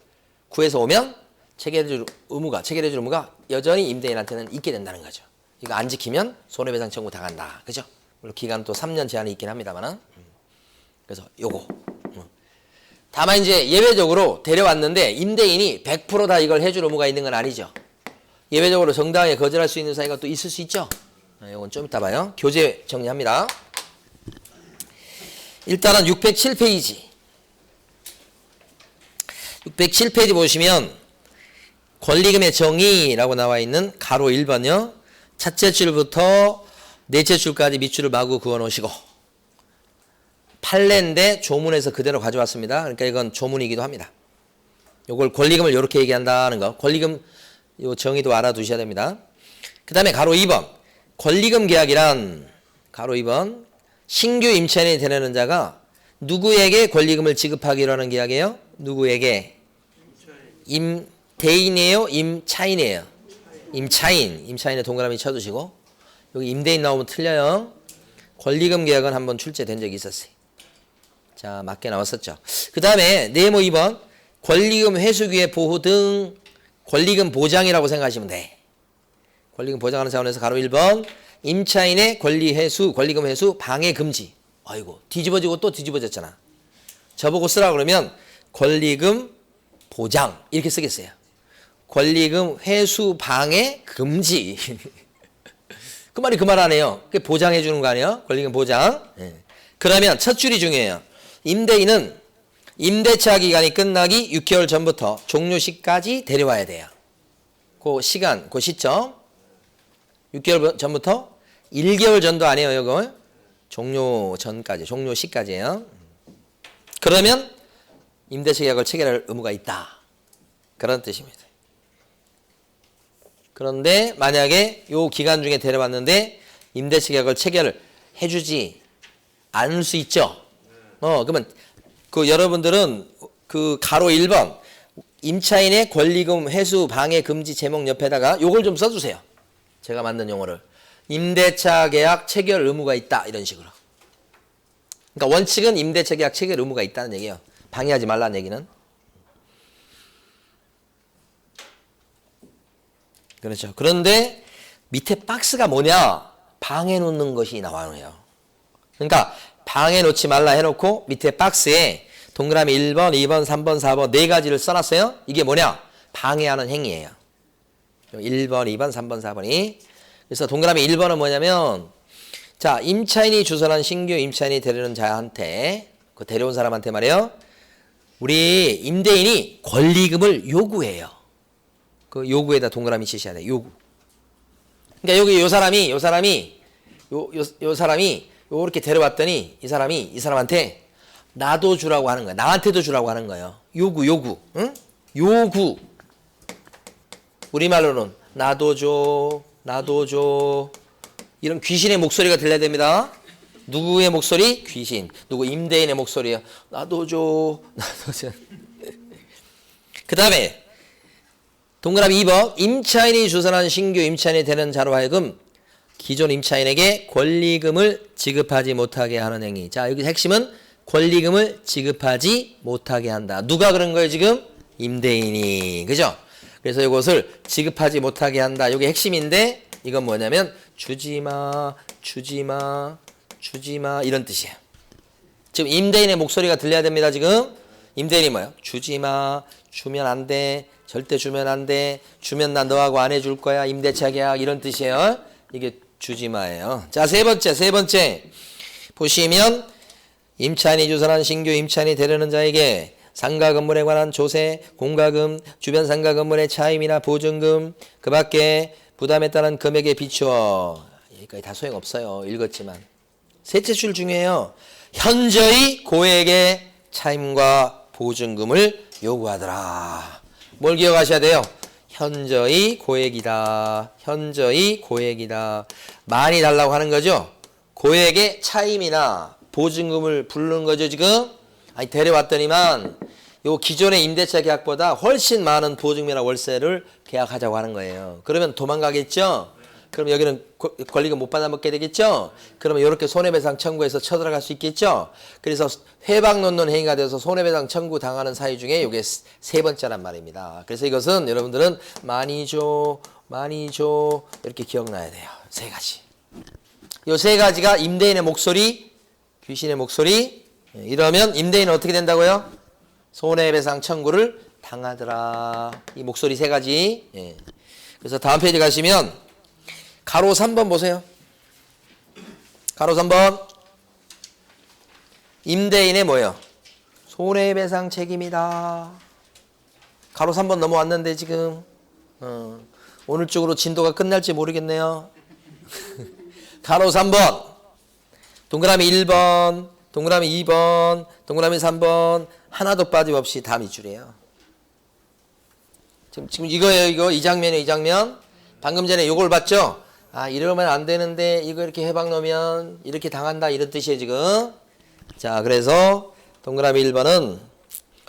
구해서 오면 체결해줄 의무가 여전히 임대인한테는 있게 된다는 거죠. 이거 안 지키면 손해배상 청구 당한다. 그죠? 물론 기간 또 3년 제한이 있긴 합니다만. 그래서 요거. 다만 이제 예외적으로 데려왔는데 임대인이 100% 다 이걸 해줄 의무가 있는 건 아니죠. 예외적으로 정당하게 거절할 수 있는 사유가 또 있을 수 있죠. 이건 좀 이따 봐요. 교재 정리합니다. 일단은 607페이지. 607페이지 보시면 권리금의 정의라고 나와 있는 가로 1번요. 첫째 줄부터 넷째 줄까지 밑줄을 마구 그어 놓으시고 판례인데 조문에서 그대로 가져왔습니다. 그러니까 이건 조문이기도 합니다. 이걸 권리금을 이렇게 얘기한다는 거. 권리금 요 정의도 알아두셔야 됩니다. 그 다음에 가로 2번. 권리금 계약이란 가로 2번. 신규 임차인이 되려는 자가 누구에게 권리금을 지급하기로 하는 계약이에요? 누구에게? 임대인이에요? 임차인이에요? 임차인의 동그라미 쳐두시고 여기 임대인 나오면 틀려요. 권리금 계약은 한번 출제된 적이 있었어요. 자, 맞게 나왔었죠. 그 다음에 네모 2번. 권리금 회수기회 보호 등 권리금 보장이라고 생각하시면 돼. 권리금 보장하는 차원에서 가로 1번 임차인의 권리금 회수 방해 금지. 아이고 뒤집어지고 또 뒤집어졌잖아. 저보고 쓰라 그러면 권리금 보장 이렇게 쓰겠어요. 권리금 회수 방해 금지. 그 말이 그 말 아니에요. 그게 보장해 주는 거 아니에요? 권리금 보장. 그러면 첫 줄이 중요해요. 임대인은 임대차 기간이 끝나기 6개월 전부터 종료시까지 데려와야 돼요. 그 시간, 그 시점 6개월 전부터 1개월 전도 아니에요. 이거 종료 전까지, 종료시까지예요. 그러면 임대차 계약을 체결할 의무가 있다. 그런 뜻입니다. 그런데 만약에 요 기간 중에 데려왔는데 임대차 계약을 체결을 해주지 않을 수 있죠. 그러면 그 여러분들은 그 가로 1번 임차인의 권리금 회수 방해 금지 제목 옆에다가 요걸 좀 써주세요. 제가 만든 용어를. 임대차 계약 체결 의무가 있다. 이런 식으로. 그러니까 원칙은 임대차 계약 체결 의무가 있다는 얘기예요. 방해하지 말라는 얘기는. 그렇죠. 그런데 밑에 박스가 뭐냐? 방해 놓는 것이 나와요. 그러니까 방해 놓지 말라 해놓고 밑에 박스에 동그라미 1번, 2번, 3번, 4번 네 가지를 써놨어요. 이게 뭐냐? 방해하는 행위예요. 1번, 2번, 3번, 4번이. 그래서 동그라미 1번은 뭐냐면 자, 임차인이 주선한 신규 임차인이 데려오는 자한테 그 데려온 사람한테 말이에요. 우리 임대인이 권리금을 요구해요. 그 요구에다 동그라미 치셔야 돼요. 요구. 그러니까 여기 요 사람이 요렇게 데려왔더니 이 사람한테 나도 주라고 하는 거야. 나한테도 주라고 하는 거예요. 요구. 응? 요구. 우리말로는 나도 줘. 이런 귀신의 목소리가 들려야 됩니다. 누구의 목소리? 귀신. 누구? 임대인의 목소리예요. 나도 줘. 그 다음에 동그라미 2번. 임차인이 주선한 신규 임차인이 되는 자로 하여금 기존 임차인에게 권리금을 지급하지 못하게 하는 행위. 자, 여기 핵심은 권리금을 지급하지 못하게 한다. 누가 그런 거예요 지금? 임대인이. 그죠? 그래서 이것을 지급하지 못하게 한다. 이게 핵심인데 이건 뭐냐면 주지마 주지마 주지마 이런 뜻이에요. 지금 임대인의 목소리가 들려야 됩니다. 지금 임대인이 뭐예요? 주지마 주면 안 돼. 절대 주면 안 돼. 주면 나 너하고 안 해줄 거야. 임대차 계약 이런 뜻이에요. 이게 주지마예요. 자, 세 번째 보시면 임차인이 주선한 신규 임차인이 되려는 자에게 상가 건물에 관한 조세, 공과금, 주변 상가 건물의 차임이나 보증금, 그 밖에 부담에 따른 금액에 비추어. 여기까지 다 소용없어요. 읽었지만. 셋째 줄 중요해요. 현저히 고액의 차임과 보증금을 요구하더라. 뭘 기억하셔야 돼요? 현저히 고액이다. 현저히 고액이다. 많이 달라고 하는 거죠. 고액의 차임이나 보증금을 부르는 거죠 지금. 아니 데려왔더니만 요 기존의 임대차 계약보다 훨씬 많은 보증금이나 월세를 계약하자고 하는 거예요. 그러면 도망가겠죠. 그럼 여기는 권리금 못 받아먹게 되겠죠. 그러면 이렇게 손해배상 청구해서 쳐들어갈 수 있겠죠. 그래서 회방 놓는 행위가 돼서 손해배상 청구 당하는 사유 중에 이게 세 번째란 말입니다. 그래서 이것은 여러분들은 많이 줘 이렇게 기억나야 돼요. 세 가지. 요 세 가지가 임대인의 목소리, 귀신의 목소리. 이러면 임대인은 어떻게 된다고요? 손해배상 청구를 당하더라. 이 목소리 세 가지. 예. 그래서 다음 페이지 가시면 가로 3번 보세요. 가로 3번. 임대인의 뭐예요? 손해배상 책임이다. 가로 3번 넘어왔는데 지금 오늘 쪽으로 진도가 끝날지 모르겠네요. 가로 3번. 동그라미 1번, 동그라미 2번, 동그라미 3번 하나도 빠짐없이 다 밑줄이에요. 지금 이거예요. 이 장면이에요. 이 장면. 방금 전에 요걸 봤죠? 아, 이러면 안 되는데 이거 이렇게 해방 놓으면 이렇게 당한다 이런 뜻이에요 지금. 자, 그래서 동그라미 1번은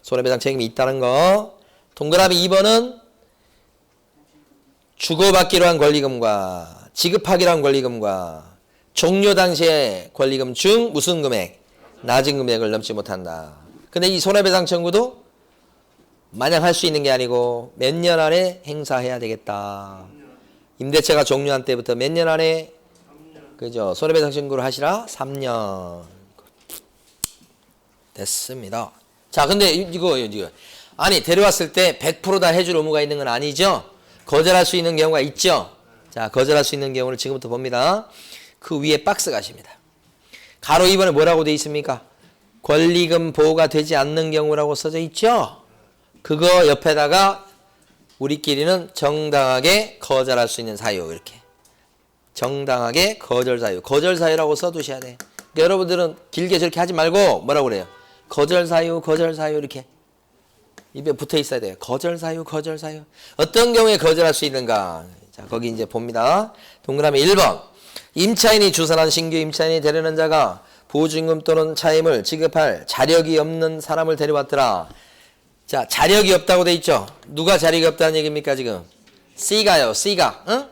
손해배상 책임이 있다는 거. 동그라미 2번은 주고받기로 한 권리금과 지급하기로 한 권리금과 종료 당시의 권리금 중 무슨 금액? 낮은 금액을 넘지 못한다. 근데 이 손해배상 청구도 마냥 할 수 있는 게 아니고 몇 년 안에 행사해야 되겠다. 임대차가 종료한 때부터 몇 년 안에 그죠? 손해배상 청구를 하시라. 3년. 됐습니다. 자, 근데 이거 아니 데려왔을 때 100% 다 해줄 의무가 있는 건 아니죠? 거절할 수 있는 경우가 있죠? 자, 거절할 수 있는 경우를 지금부터 봅니다. 그 위에 박스 가십니다. 가로 2번에 뭐라고 되어 있습니까? 권리금 보호가 되지 않는 경우라고 써져 있죠? 그거 옆에다가 우리끼리는 정당하게 거절할 수 있는 사유 이렇게. 정당하게 거절 사유. 거절 사유라고 써두셔야 돼. 그러니까 여러분들은 길게 저렇게 하지 말고 뭐라고 그래요? 거절 사유 이렇게. 입에 붙어 있어야 돼요. 거절 사유. 어떤 경우에 거절할 수 있는가? 자, 거기 이제 봅니다. 동그라미 1번. 임차인이 주선한 신규 임차인이 되려는 자가 보증금 또는 차임을 지급할 자력이 없는 사람을 데려왔더라. 자, 자력이 없다고 돼 있죠? 누가 자력이 없다는 얘기입니까, 지금? C가요, C가. 응?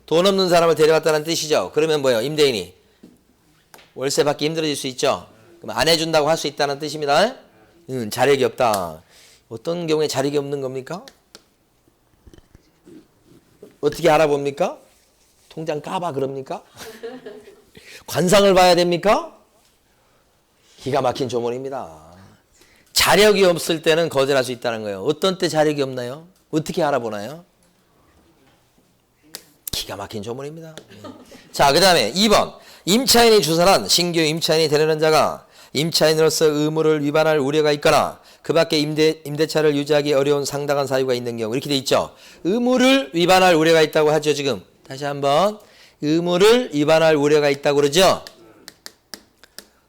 돈 없는 사람을 데려왔다는 뜻이죠? 그러면 뭐예요? 임대인이 월세 받기 힘들어질 수 있죠? 그럼 안 해준다고 할 수 있다는 뜻입니다. 자력이 없다. 어떤 경우에 자력이 없는 겁니까? 어떻게 알아봅니까? 통장 까봐 그럽니까? 관상을 봐야 됩니까? 기가 막힌 조문입니다. 자력이 없을 때는 거절할 수 있다는 거예요. 어떤 때 자력이 없나요? 어떻게 알아보나요? 기가 막힌 조문입니다. 자, 그 다음에 2번. 임차인이 주선한 신규 임차인이 되려는 자가 임차인으로서 의무를 위반할 우려가 있거나 그 밖에 임대차를 유지하기 어려운 상당한 사유가 있는 경우 이렇게 돼 있죠. 의무를 위반할 우려가 있다고 하죠. 지금 다시 한번 의무를 위반할 우려가 있다고 그러죠.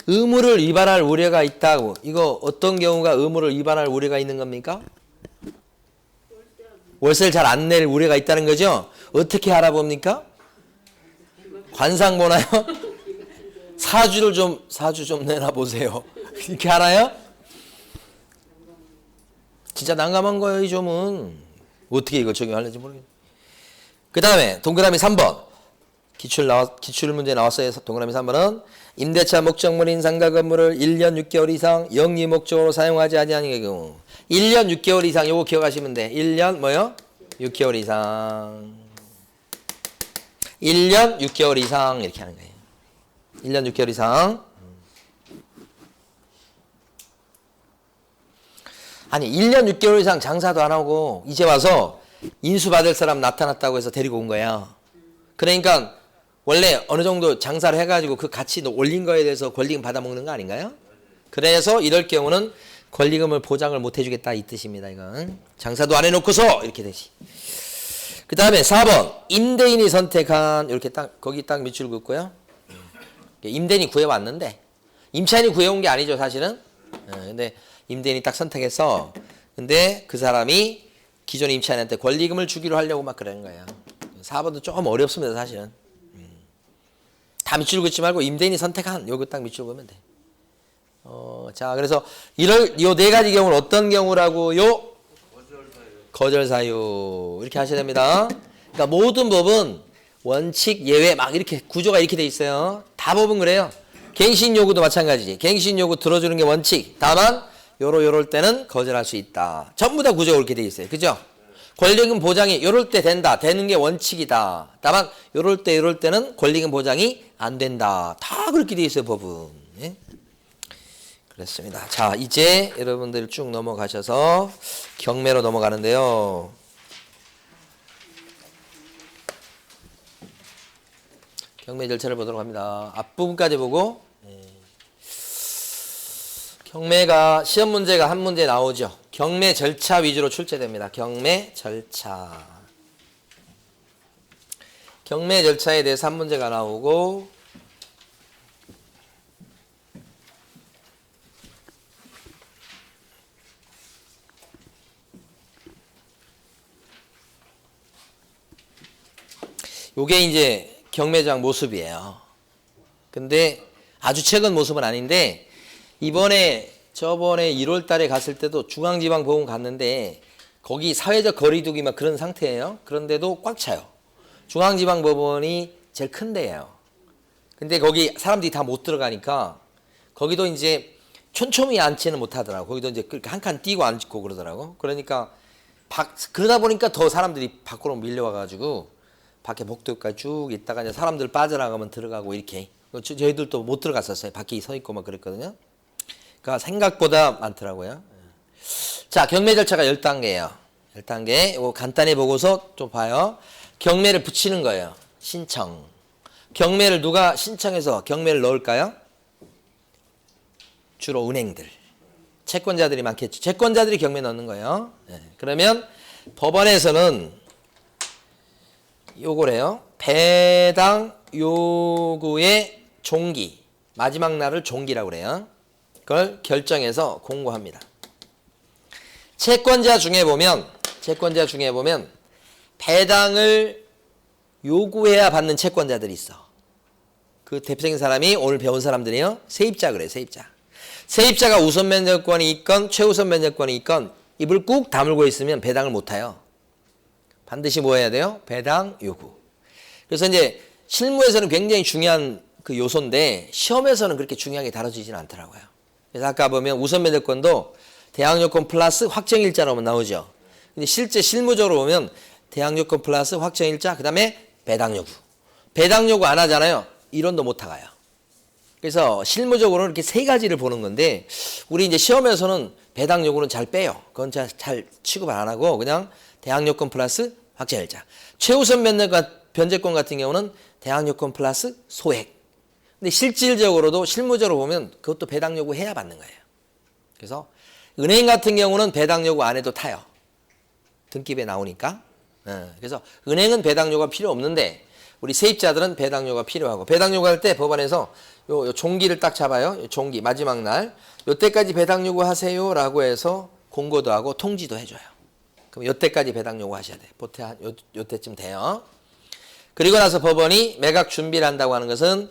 의무를 위반할 우려가 있다고. 이거 어떤 경우가 의무를 위반할 우려가 있는 겁니까? 월세를 잘 안 낼 우려가 있다는 거죠. 어떻게 알아봅니까? 관상 보나요? 사주 좀 내놔보세요. 이렇게 알아요? 진짜 난감한 거예요, 이 점은. 어떻게 이거 적용하는지 모르겠어요. 그 다음에 동그라미 3번. 기출 문제 나왔어요. 동그라미 3번은 임대차 목적물인 상가 건물을 1년 6개월 이상 영리 목적으로 사용하지 아니하는 경우 1년 6개월 이상 요거 기억하시면 돼. 1년 뭐요? 6개월 이상 1년 6개월 이상 이렇게 하는 거예요. 1년 6개월 이상 아니 1년 6개월 이상 장사도 안 하고 이제 와서 인수받을 사람 나타났다고 해서 데리고 온 거야. 그러니까 원래 어느 정도 장사를 해가지고 그 가치 올린 거에 대해서 권리금 받아먹는 거 아닌가요? 그래서 이럴 경우는 권리금을 보장을 못 해주겠다 이 뜻입니다. 이건 장사도 안 해놓고서 이렇게 되지. 그 다음에 4번 임대인이 선택한 이렇게 딱 거기 딱 밑줄 긋고요. 임대인이 구해왔는데 임차인이 구해온 게 아니죠 사실은. 근데 임대인이 딱 선택해서 근데 그 사람이 기존 임차인한테 권리금을 주기로 하려고 막 그러는 거예요. 4번도 조금 어렵습니다 사실은. 다 밑줄 긋지 말고 임대인이 선택한 요거 딱 밑줄 그으면 돼. 자 그래서 요 네 가지 경우는 어떤 경우라고요? 거절 사유 이렇게 하셔야 됩니다. 그러니까 모든 법은 원칙 예외 막 이렇게 구조가 이렇게 돼 있어요. 다 법은 그래요. 갱신 요구도 마찬가지지. 갱신 요구 들어주는 게 원칙. 다만 요럴 때는 거절할 수 있다. 전부 다 구조가 이렇게 돼 있어요. 그죠? 권리금 보장이 요럴 때 된다. 되는 게 원칙이다. 다만 요럴 때는 권리금 보장이 안 된다. 다 그렇게 돼 있어요. 법은. 예? 그렇습니다. 자 이제 여러분들 쭉 넘어가셔서 경매로 넘어가는데요. 경매 절차를 보도록 합니다. 앞부분까지 보고 경매가 시험 문제가 한 문제 나오죠. 경매 절차 위주로 출제됩니다. 경매 절차. 경매 절차에 대해서 한 문제가 나오고 요게 이제 경매장 모습이에요. 근데 아주 최근 모습은 아닌데 저번에 1월 달에 갔을 때도 중앙지방법원 갔는데 거기 사회적 거리두기 막 그런 상태예요. 그런데도 꽉 차요. 중앙지방법원이 제일 큰 데예요. 근데 거기 사람들이 다 못 들어가니까 거기도 이제 촘촘히 앉지는 못하더라고. 거기도 이제 한 칸 띄고 앉고 그러더라고. 그러니까 그러다 보니까 더 사람들이 밖으로 밀려와가지고 밖에 복도까지 쭉 있다가 이제 사람들 빠져나가면 들어가고 이렇게. 저희들도 못 들어갔었어요. 밖에 서 있고 막 그랬거든요. 그러니까 생각보다 많더라고요. 자, 경매 절차가 10단계예요. 10단계. 이거 간단히 보고서 좀 봐요. 경매를 붙이는 거예요. 신청. 경매를 누가 신청해서 경매를 넣을까요? 주로 은행들. 채권자들이 많겠죠. 채권자들이 경매 넣는 거예요. 그러면 법원에서는 요거래요. 배당 요구의 종기. 마지막 날을 종기라고 그래요. 그걸 결정해서 공고합니다. 채권자 중에 보면 배당을 요구해야 받는 채권자들이 있어. 그 대표적인 사람이 오늘 배운 사람들이요. 세입자 그래요. 세입자. 세입자가 우선 면제권이 있건 최우선 면제권이 있건 입을 꾹 다물고 있으면 배당을 못 타요. 반드시 뭐 해야 돼요? 배당 요구. 그래서 이제 실무에서는 굉장히 중요한 그 요소인데 시험에서는 그렇게 중요하게 다뤄지지는 않더라고요. 그래서 아까 보면 우선 면제권도 대항 요건 플러스 확정 일자로 나오죠. 근데 실제 실무적으로 보면 대항 요건 플러스 확정 일자 그다음에 배당 요구. 배당 요구 안 하잖아요. 이론도 못 타가요. 그래서 실무적으로는 이렇게 세 가지를 보는 건데 우리 이제 시험에서는 배당 요구는 잘 빼요. 그건 잘 취급을 안 하고 그냥 대항 요건 플러스 확정 일자. 최우선 변제권 같은 경우는 대항 요건 플러스 소액. 근데 실질적으로도 실무적으로 보면 그것도 배당 요구 해야 받는 거예요. 그래서 은행 같은 경우는 배당 요구 안 해도 타요. 등기부에 나오니까. 그래서 은행은 배당 요구가 필요 없는데 우리 세입자들은 배당 요구가 필요하고 배당 요구할 때 법원에서 요 종기를 딱 잡아요. 요 종기 마지막 날 요때까지 배당 요구하세요라고 해서 공고도 하고 통지도 해줘요. 그럼 요때까지 배당 요구하셔야 돼. 보태 요때쯤 돼요. 그리고 나서 법원이 매각 준비를 한다고 하는 것은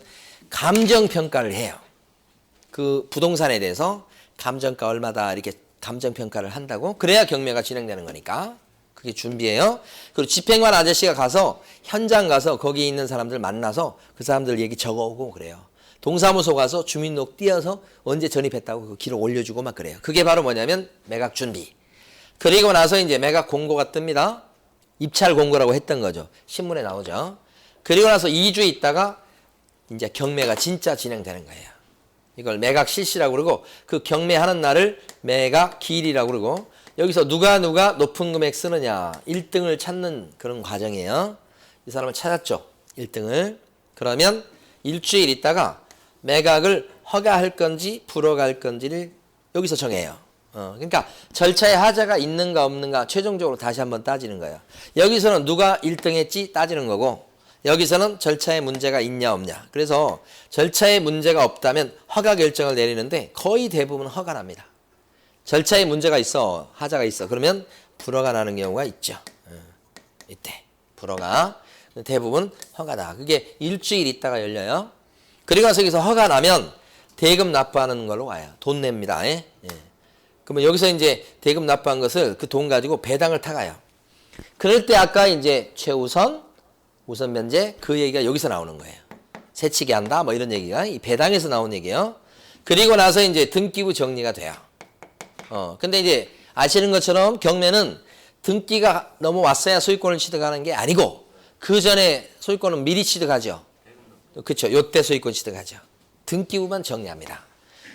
감정평가를 해요. 그 부동산에 대해서 감정가 얼마다 이렇게 감정평가를 한다고 그래야 경매가 진행되는 거니까 그게 준비예요. 그리고 집행관 아저씨가 가서 현장 가서 거기 있는 사람들 만나서 그 사람들 얘기 적어오고 그래요. 동사무소 가서 주민등록 띄어서 언제 전입했다고 그 기록 올려주고 막 그래요. 그게 바로 뭐냐면 매각 준비. 그리고 나서 이제 매각 공고가 뜹니다. 입찰 공고라고 했던 거죠. 신문에 나오죠. 그리고 나서 2주 있다가 이제 경매가 진짜 진행되는 거예요. 이걸 매각 실시라고 그러고 그 경매하는 날을 매각 기일이라고 그러고 여기서 누가 높은 금액 쓰느냐 1등을 찾는 그런 과정이에요. 이 사람을 찾았죠. 1등을. 그러면 일주일 있다가 매각을 허가할 건지 불허할 건지를 여기서 정해요. 그러니까 절차에 하자가 있는가 없는가 최종적으로 다시 한번 따지는 거예요. 여기서는 누가 1등 했지 따지는 거고 여기서는 절차에 문제가 있냐 없냐. 그래서 절차에 문제가 없다면 허가 결정을 내리는데 거의 대부분 허가 납니다. 절차에 문제가 있어 하자가 있어 그러면 불허가 나는 경우가 있죠. 이때 불허가 대부분 허가다. 그게 일주일 있다가 열려요. 그리고 나서 여기서 허가 나면 대금 납부하는 걸로 와요. 돈 냅니다. 예? 그러면 여기서 이제 대금 납부한 것을 그 돈 가지고 배당을 타가요. 그럴 때 아까 이제 최우선, 우선 면제 그 얘기가 여기서 나오는 거예요. 새치기 한다 뭐 이런 얘기가 이 배당에서 나온 얘기예요. 그리고 나서 이제 등기부 정리가 돼요. 근데 이제 아시는 것처럼 경매는 등기가 넘어왔어야 소유권을 취득하는 게 아니고 그 전에 소유권은 미리 취득하죠. 그렇죠. 요때 소유권 취득하죠. 등기부만 정리합니다.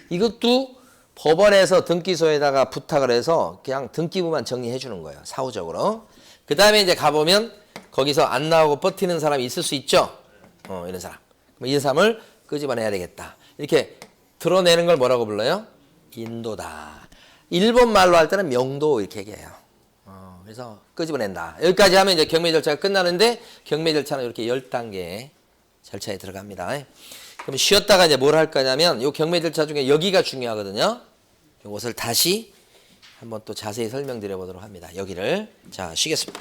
이것도 법원에서 등기소에다가 부탁을 해서 그냥 등기부만 정리해 주는 거예요. 사후적으로. 그 다음에 이제 가보면 거기서 안 나오고 버티는 사람이 있을 수 있죠. 이런 사람. 이 사람을 끄집어내야 되겠다. 이렇게 드러내는 걸 뭐라고 불러요? 인도다. 일본 말로 할 때는 명도 이렇게 얘기해요. 그래서 끄집어낸다. 여기까지 하면 이제 경매 절차가 끝나는데 경매 절차는 이렇게 10단계 절차에 들어갑니다. 그럼 쉬었다가 이제 뭘 할 거냐면 이 경매 절차 중에 여기가 중요하거든요. 이것을 다시 한번 또 자세히 설명드려 보도록 합니다. 여기를. 자, 쉬겠습니다.